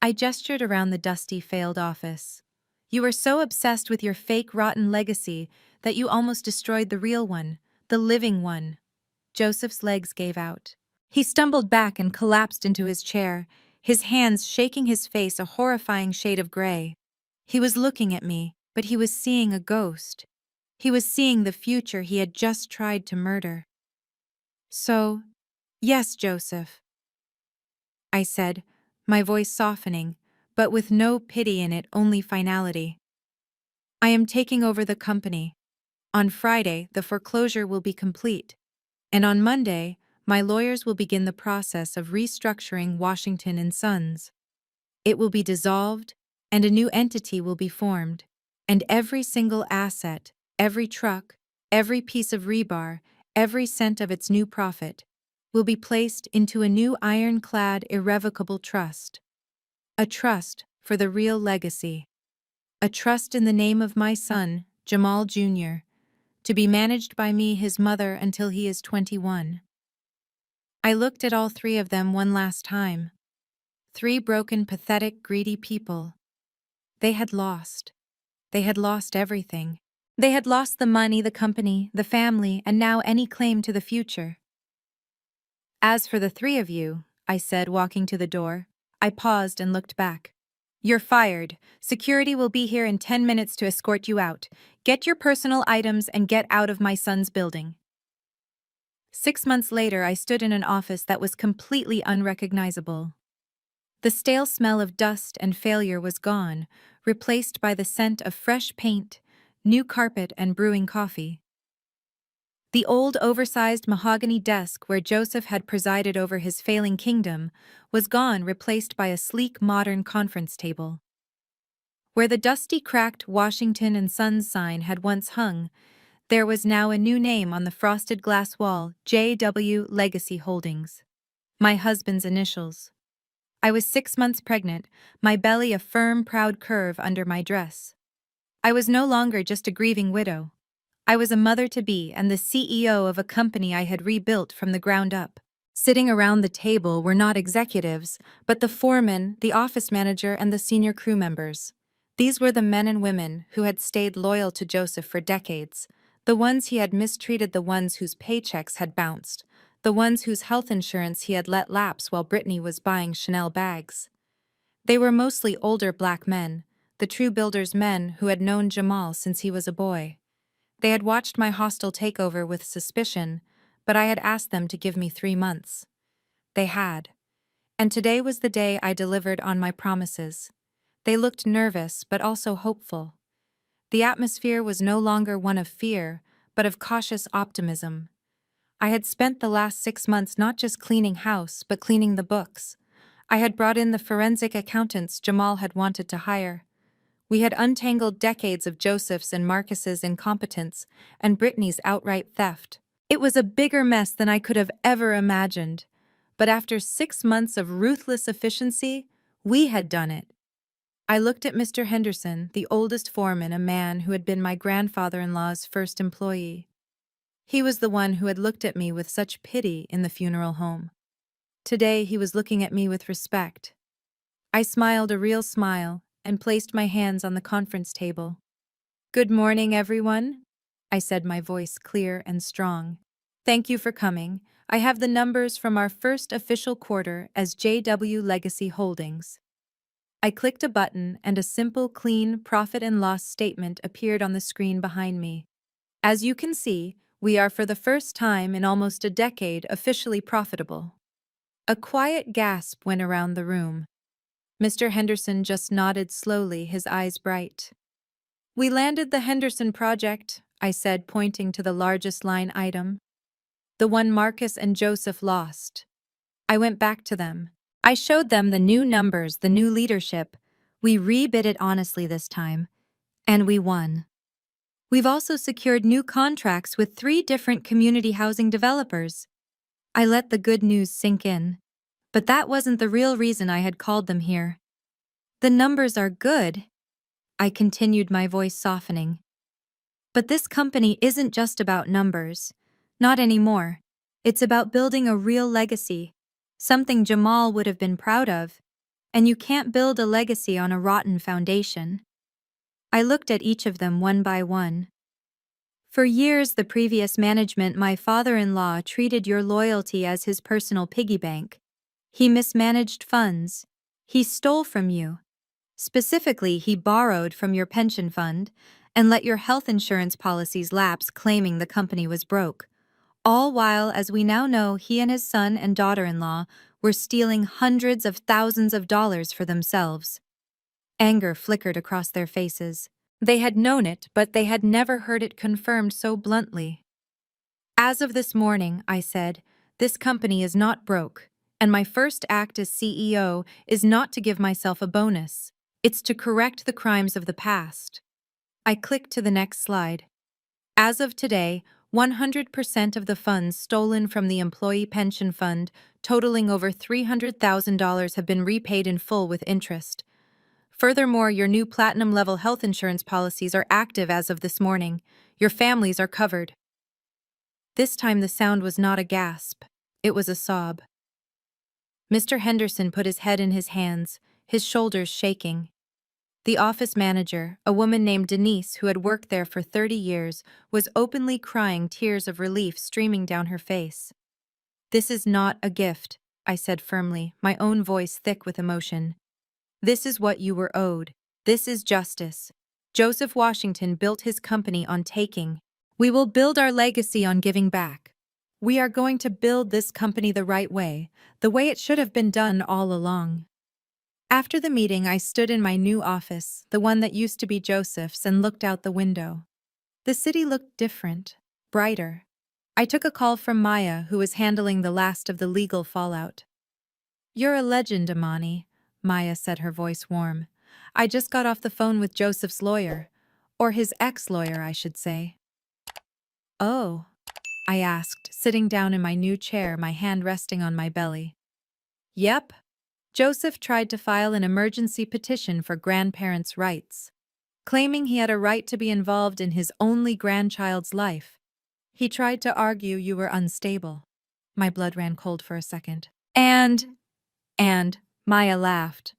Speaker 1: I gestured around the dusty, failed office. You were so obsessed with your fake, rotten legacy that you almost destroyed the real one, the living one. Joseph's legs gave out. He stumbled back and collapsed into his chair, his hands shaking, his face a horrifying shade of gray. He was looking at me, but he was seeing a ghost. He was seeing the future he had just tried to murder. So, yes, Joseph, I said, my voice softening, but with no pity in it, only finality. I am taking over the company. On Friday, the foreclosure will be complete, and on Monday, my lawyers will begin the process of restructuring Washington and Sons. It will be dissolved, and a new entity will be formed, and every single asset, every truck, every piece of rebar, every cent of its new profit, will be placed into a new ironclad, irrevocable trust. A trust for the real legacy. A trust in the name of my son, Jamal Jr., to be managed by me, his mother, until he is 21. I looked at all three of them one last time. Three broken, pathetic, greedy people. They had lost. They had lost everything. They had lost the money, the company, the family, and now any claim to the future. As for the three of you, I said, walking to the door. I paused and looked back. You're fired. Security will be here in 10 minutes to escort you out. Get your personal items and get out of my son's building. 6 months later, I stood in an office that was completely unrecognizable. The stale smell of dust and failure was gone, replaced by the scent of fresh paint, new carpet, and brewing coffee. The old, oversized mahogany desk where Joseph had presided over his failing kingdom was gone, replaced by a sleek, modern conference table. Where the dusty, cracked Washington and Sons sign had once hung, there was now a new name on the frosted glass wall: J.W. Legacy Holdings. My husband's initials. I was 6 months pregnant, my belly a firm, proud curve under my dress. I was no longer just a grieving widow. I was a mother-to-be and the CEO of a company I had rebuilt from the ground up. Sitting around the table were not executives, but the foreman, the office manager, and the senior crew members. These were the men and women who had stayed loyal to Joseph for decades, the ones he had mistreated, the ones whose paychecks had bounced, the ones whose health insurance he had let lapse while Brittany was buying Chanel bags. They were mostly older black men, the true builders' men who had known Jamal since he was a boy. They had watched my hostile takeover with suspicion, but I had asked them to give me 3 months. They had. And today was the day I delivered on my promises. They looked nervous, but also hopeful. The atmosphere was no longer one of fear, but of cautious optimism. I had spent the last 6 months not just cleaning house, but cleaning the books. I had brought in the forensic accountants Jamal had wanted to hire. We had untangled decades of Joseph's and Marcus's incompetence and Brittany's outright theft. It was a bigger mess than I could have ever imagined. But after 6 months of ruthless efficiency, we had done it. I looked at Mr. Henderson, the oldest foreman, a man who had been my grandfather-in-law's first employee. He was the one who had looked at me with such pity in the funeral home. Today he was looking at me with respect. I smiled a real smile and placed my hands on the conference table. "Good morning, everyone," I said, my voice clear and strong. Thank you for coming. I have the numbers from our first official quarter as JW Legacy Holdings. I clicked a button and a simple, clean profit and loss statement appeared on the screen behind me. As you can see, we are for the first time in almost a decade officially profitable. A quiet gasp went around the room. Mr. Henderson just nodded slowly, his eyes bright. We landed the Henderson project, I said, pointing to the largest line item. The one Marcus and Joseph lost. I went back to them. I showed them the new numbers, the new leadership. We rebid it honestly this time. And we won. We've also secured new contracts with 3 different community housing developers. I let the good news sink in. But that wasn't the real reason I had called them here. The numbers are good, I continued, my voice softening. But this company isn't just about numbers. Not anymore. It's about building a real legacy, something Jamal would have been proud of. And you can't build a legacy on a rotten foundation. I looked at each of them one by one. For years, the previous management, my father-in-law, treated your loyalty as his personal piggy bank. He mismanaged funds. He stole from you. Specifically, he borrowed from your pension fund and let your health insurance policies lapse, claiming the company was broke. All while, as we now know, he and his son and daughter-in-law were stealing hundreds of thousands of dollars for themselves. Anger flickered across their faces. They had known it, but they had never heard it confirmed so bluntly. As of this morning, I said, this company is not broke, and my first act as CEO is not to give myself a bonus. It's to correct the crimes of the past. I clicked to the next slide. As of today, 100% of the funds stolen from the employee pension fund, totaling over $300,000, have been repaid in full with interest. Furthermore, your new platinum-level health insurance policies are active as of this morning. Your families are covered. This time the sound was not a gasp. It was a sob. Mr. Henderson put his head in his hands, his shoulders shaking. The office manager, a woman named Denise who had worked there for 30 years, was openly crying, tears of relief streaming down her face. This is not a gift, I said firmly, my own voice thick with emotion. This is what you were owed. This is justice. Joseph Washington built his company on taking. We will build our legacy on giving back. We are going to build this company the right way, the way it should have been done all along. After the meeting, I stood in my new office, the one that used to be Joseph's, and looked out the window. The city looked different, brighter. I took a call from Maya, who was handling the last of the legal fallout. You're a legend, Amani, Maya said, her voice warm. I just got off the phone with Joseph's lawyer, or his ex-lawyer, I should say. Oh, I asked, sitting down in my new chair, my hand resting on my belly. Yep. Joseph tried to file an emergency petition for grandparents' rights, claiming he had a right to be involved in his only grandchild's life. He tried to argue you were unstable. My blood ran cold for a second. And, Maya laughed.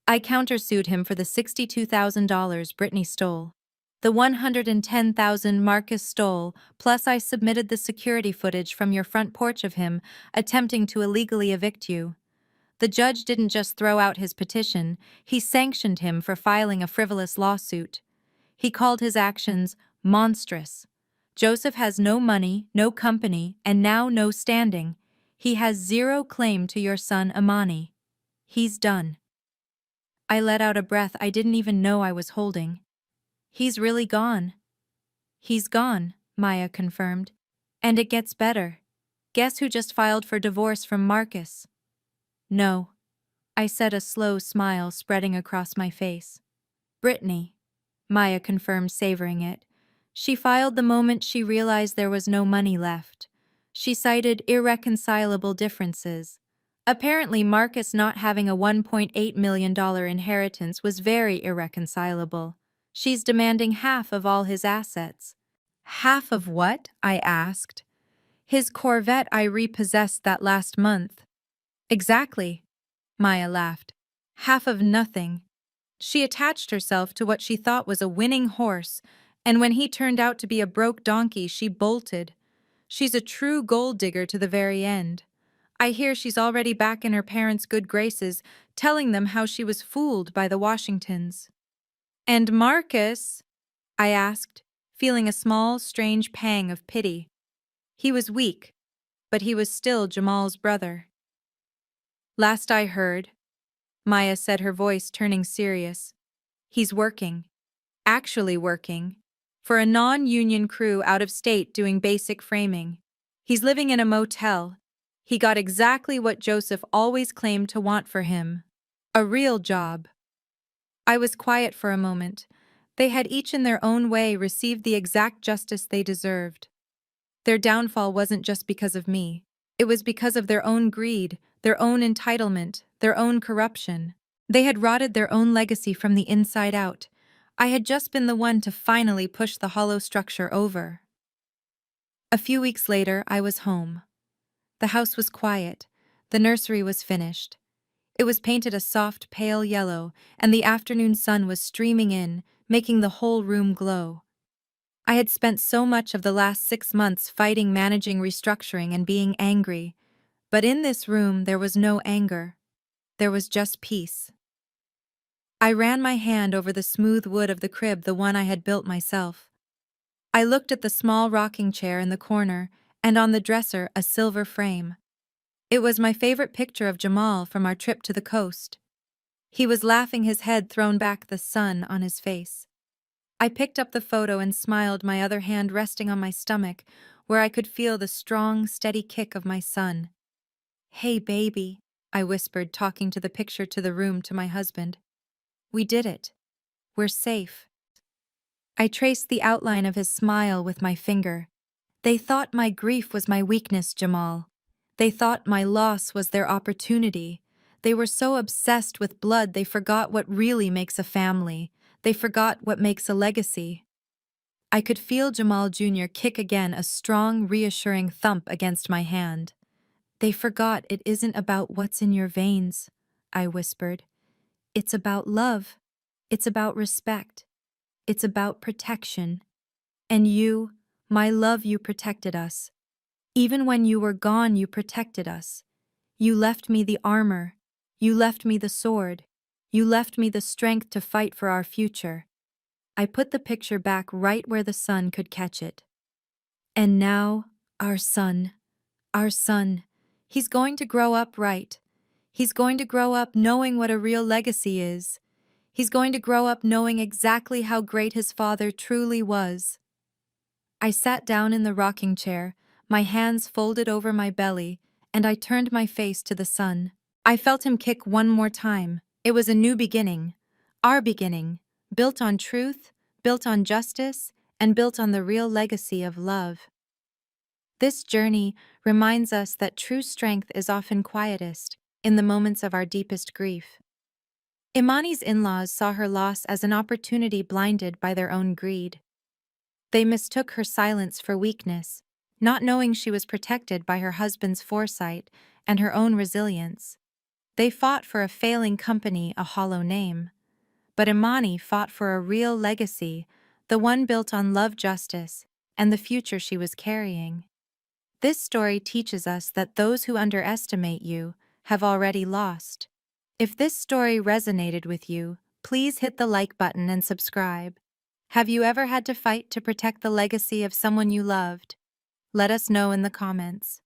Speaker 1: I countersued him for the $62,000 Brittany stole. The $110,000 Marcus stole, plus I submitted the security footage from your front porch of him attempting to illegally evict you. The judge didn't just throw out his petition, he sanctioned him for filing a frivolous lawsuit. He called his actions monstrous. Joseph has no money, no company, and now no standing. He has zero claim to your son Amani. He's done. I let out a breath I didn't even know I was holding. He's really gone. He's gone, Maya confirmed. And it gets better. Guess who just filed for divorce from Marcus? No, I said, a slow smile spreading across my face. Brittany, Maya confirmed, savoring it. She filed the moment she realized there was no money left. She cited irreconcilable differences. Apparently, Marcus not having a $1.8 million inheritance was very irreconcilable. She's demanding half of all his assets. Half of what? I asked. His Corvette I repossessed that last month. Exactly, Maya laughed. Half of nothing. She attached herself to what she thought was a winning horse, And when he turned out to be a broke donkey, she bolted. She's a true gold digger to the very end. I hear she's already back in her parents' good graces, telling them how she was fooled by the Washingtons. And Marcus? I asked, feeling a small, strange pang of pity. He was weak, but he was still Jamal's brother. Last I heard, Maya said, her voice turning serious, he's working, actually working, for a non-union crew out of state doing basic framing. He's living in a motel. He got exactly what Joseph always claimed to want for him. A real job. I was quiet for a moment. They had each in their own way received the exact justice they deserved. Their downfall wasn't just because of me. It was because of their own greed, their own entitlement, their own corruption. They had rotted their own legacy from the inside out. I had just been the one to finally push the hollow structure over. A few weeks later, I was home. The house was quiet. The nursery was finished. It was painted a soft, pale yellow, and the afternoon sun was streaming in, making the whole room glow. I had spent so much of the last 6 months fighting, managing, restructuring, and being angry. But in this room, there was no anger. There was just peace. I ran my hand over the smooth wood of the crib, the one I had built myself. I looked at the small rocking chair in the corner, and on the dresser, a silver frame. It was my favorite picture of Jamal from our trip to the coast. He was laughing, his head thrown back, the sun on his face. I picked up the photo and smiled, my other hand resting on my stomach, where I could feel the strong, steady kick of my son. "Hey, baby," I whispered, talking to the picture to the room to my husband. "We did it. We're safe." I traced the outline of his smile with my finger. "They thought my grief was my weakness, Jamal. They thought my loss was their opportunity. They were so obsessed with blood they forgot what really makes a family. They forgot what makes a legacy." I could feel Jamal Jr. kick again, a strong, reassuring thump against my hand. "They forgot it isn't about what's in your veins," I whispered. "It's about love. It's about respect. It's about protection. And you, my love, you protected us. Even when you were gone, you protected us. You left me the armor. You left me the sword. You left me the strength to fight for our future." I put the picture back right where the sun could catch it. "And now, our son. Our son. He's going to grow up right. He's going to grow up knowing what a real legacy is. He's going to grow up knowing exactly how great his father truly was." I sat down in the rocking chair, my hands folded over my belly, and I turned my face to the sun. I felt him kick one more time. It was a new beginning. Our beginning, built on truth, built on justice, and built on the real legacy of love. This journey reminds us that true strength is often quietest, in the moments of our deepest grief. Imani's in-laws saw her loss as an opportunity, blinded by their own greed. They mistook her silence for weakness, not knowing she was protected by her husband's foresight and her own resilience. They fought for a failing company, a hollow name. But Imani fought for a real legacy, the one built on love, justice, and the future she was carrying. This story teaches us that those who underestimate you have already lost. If this story resonated with you, please hit the like button and subscribe. Have you ever had to fight to protect the legacy of someone you loved? Let us know in the comments.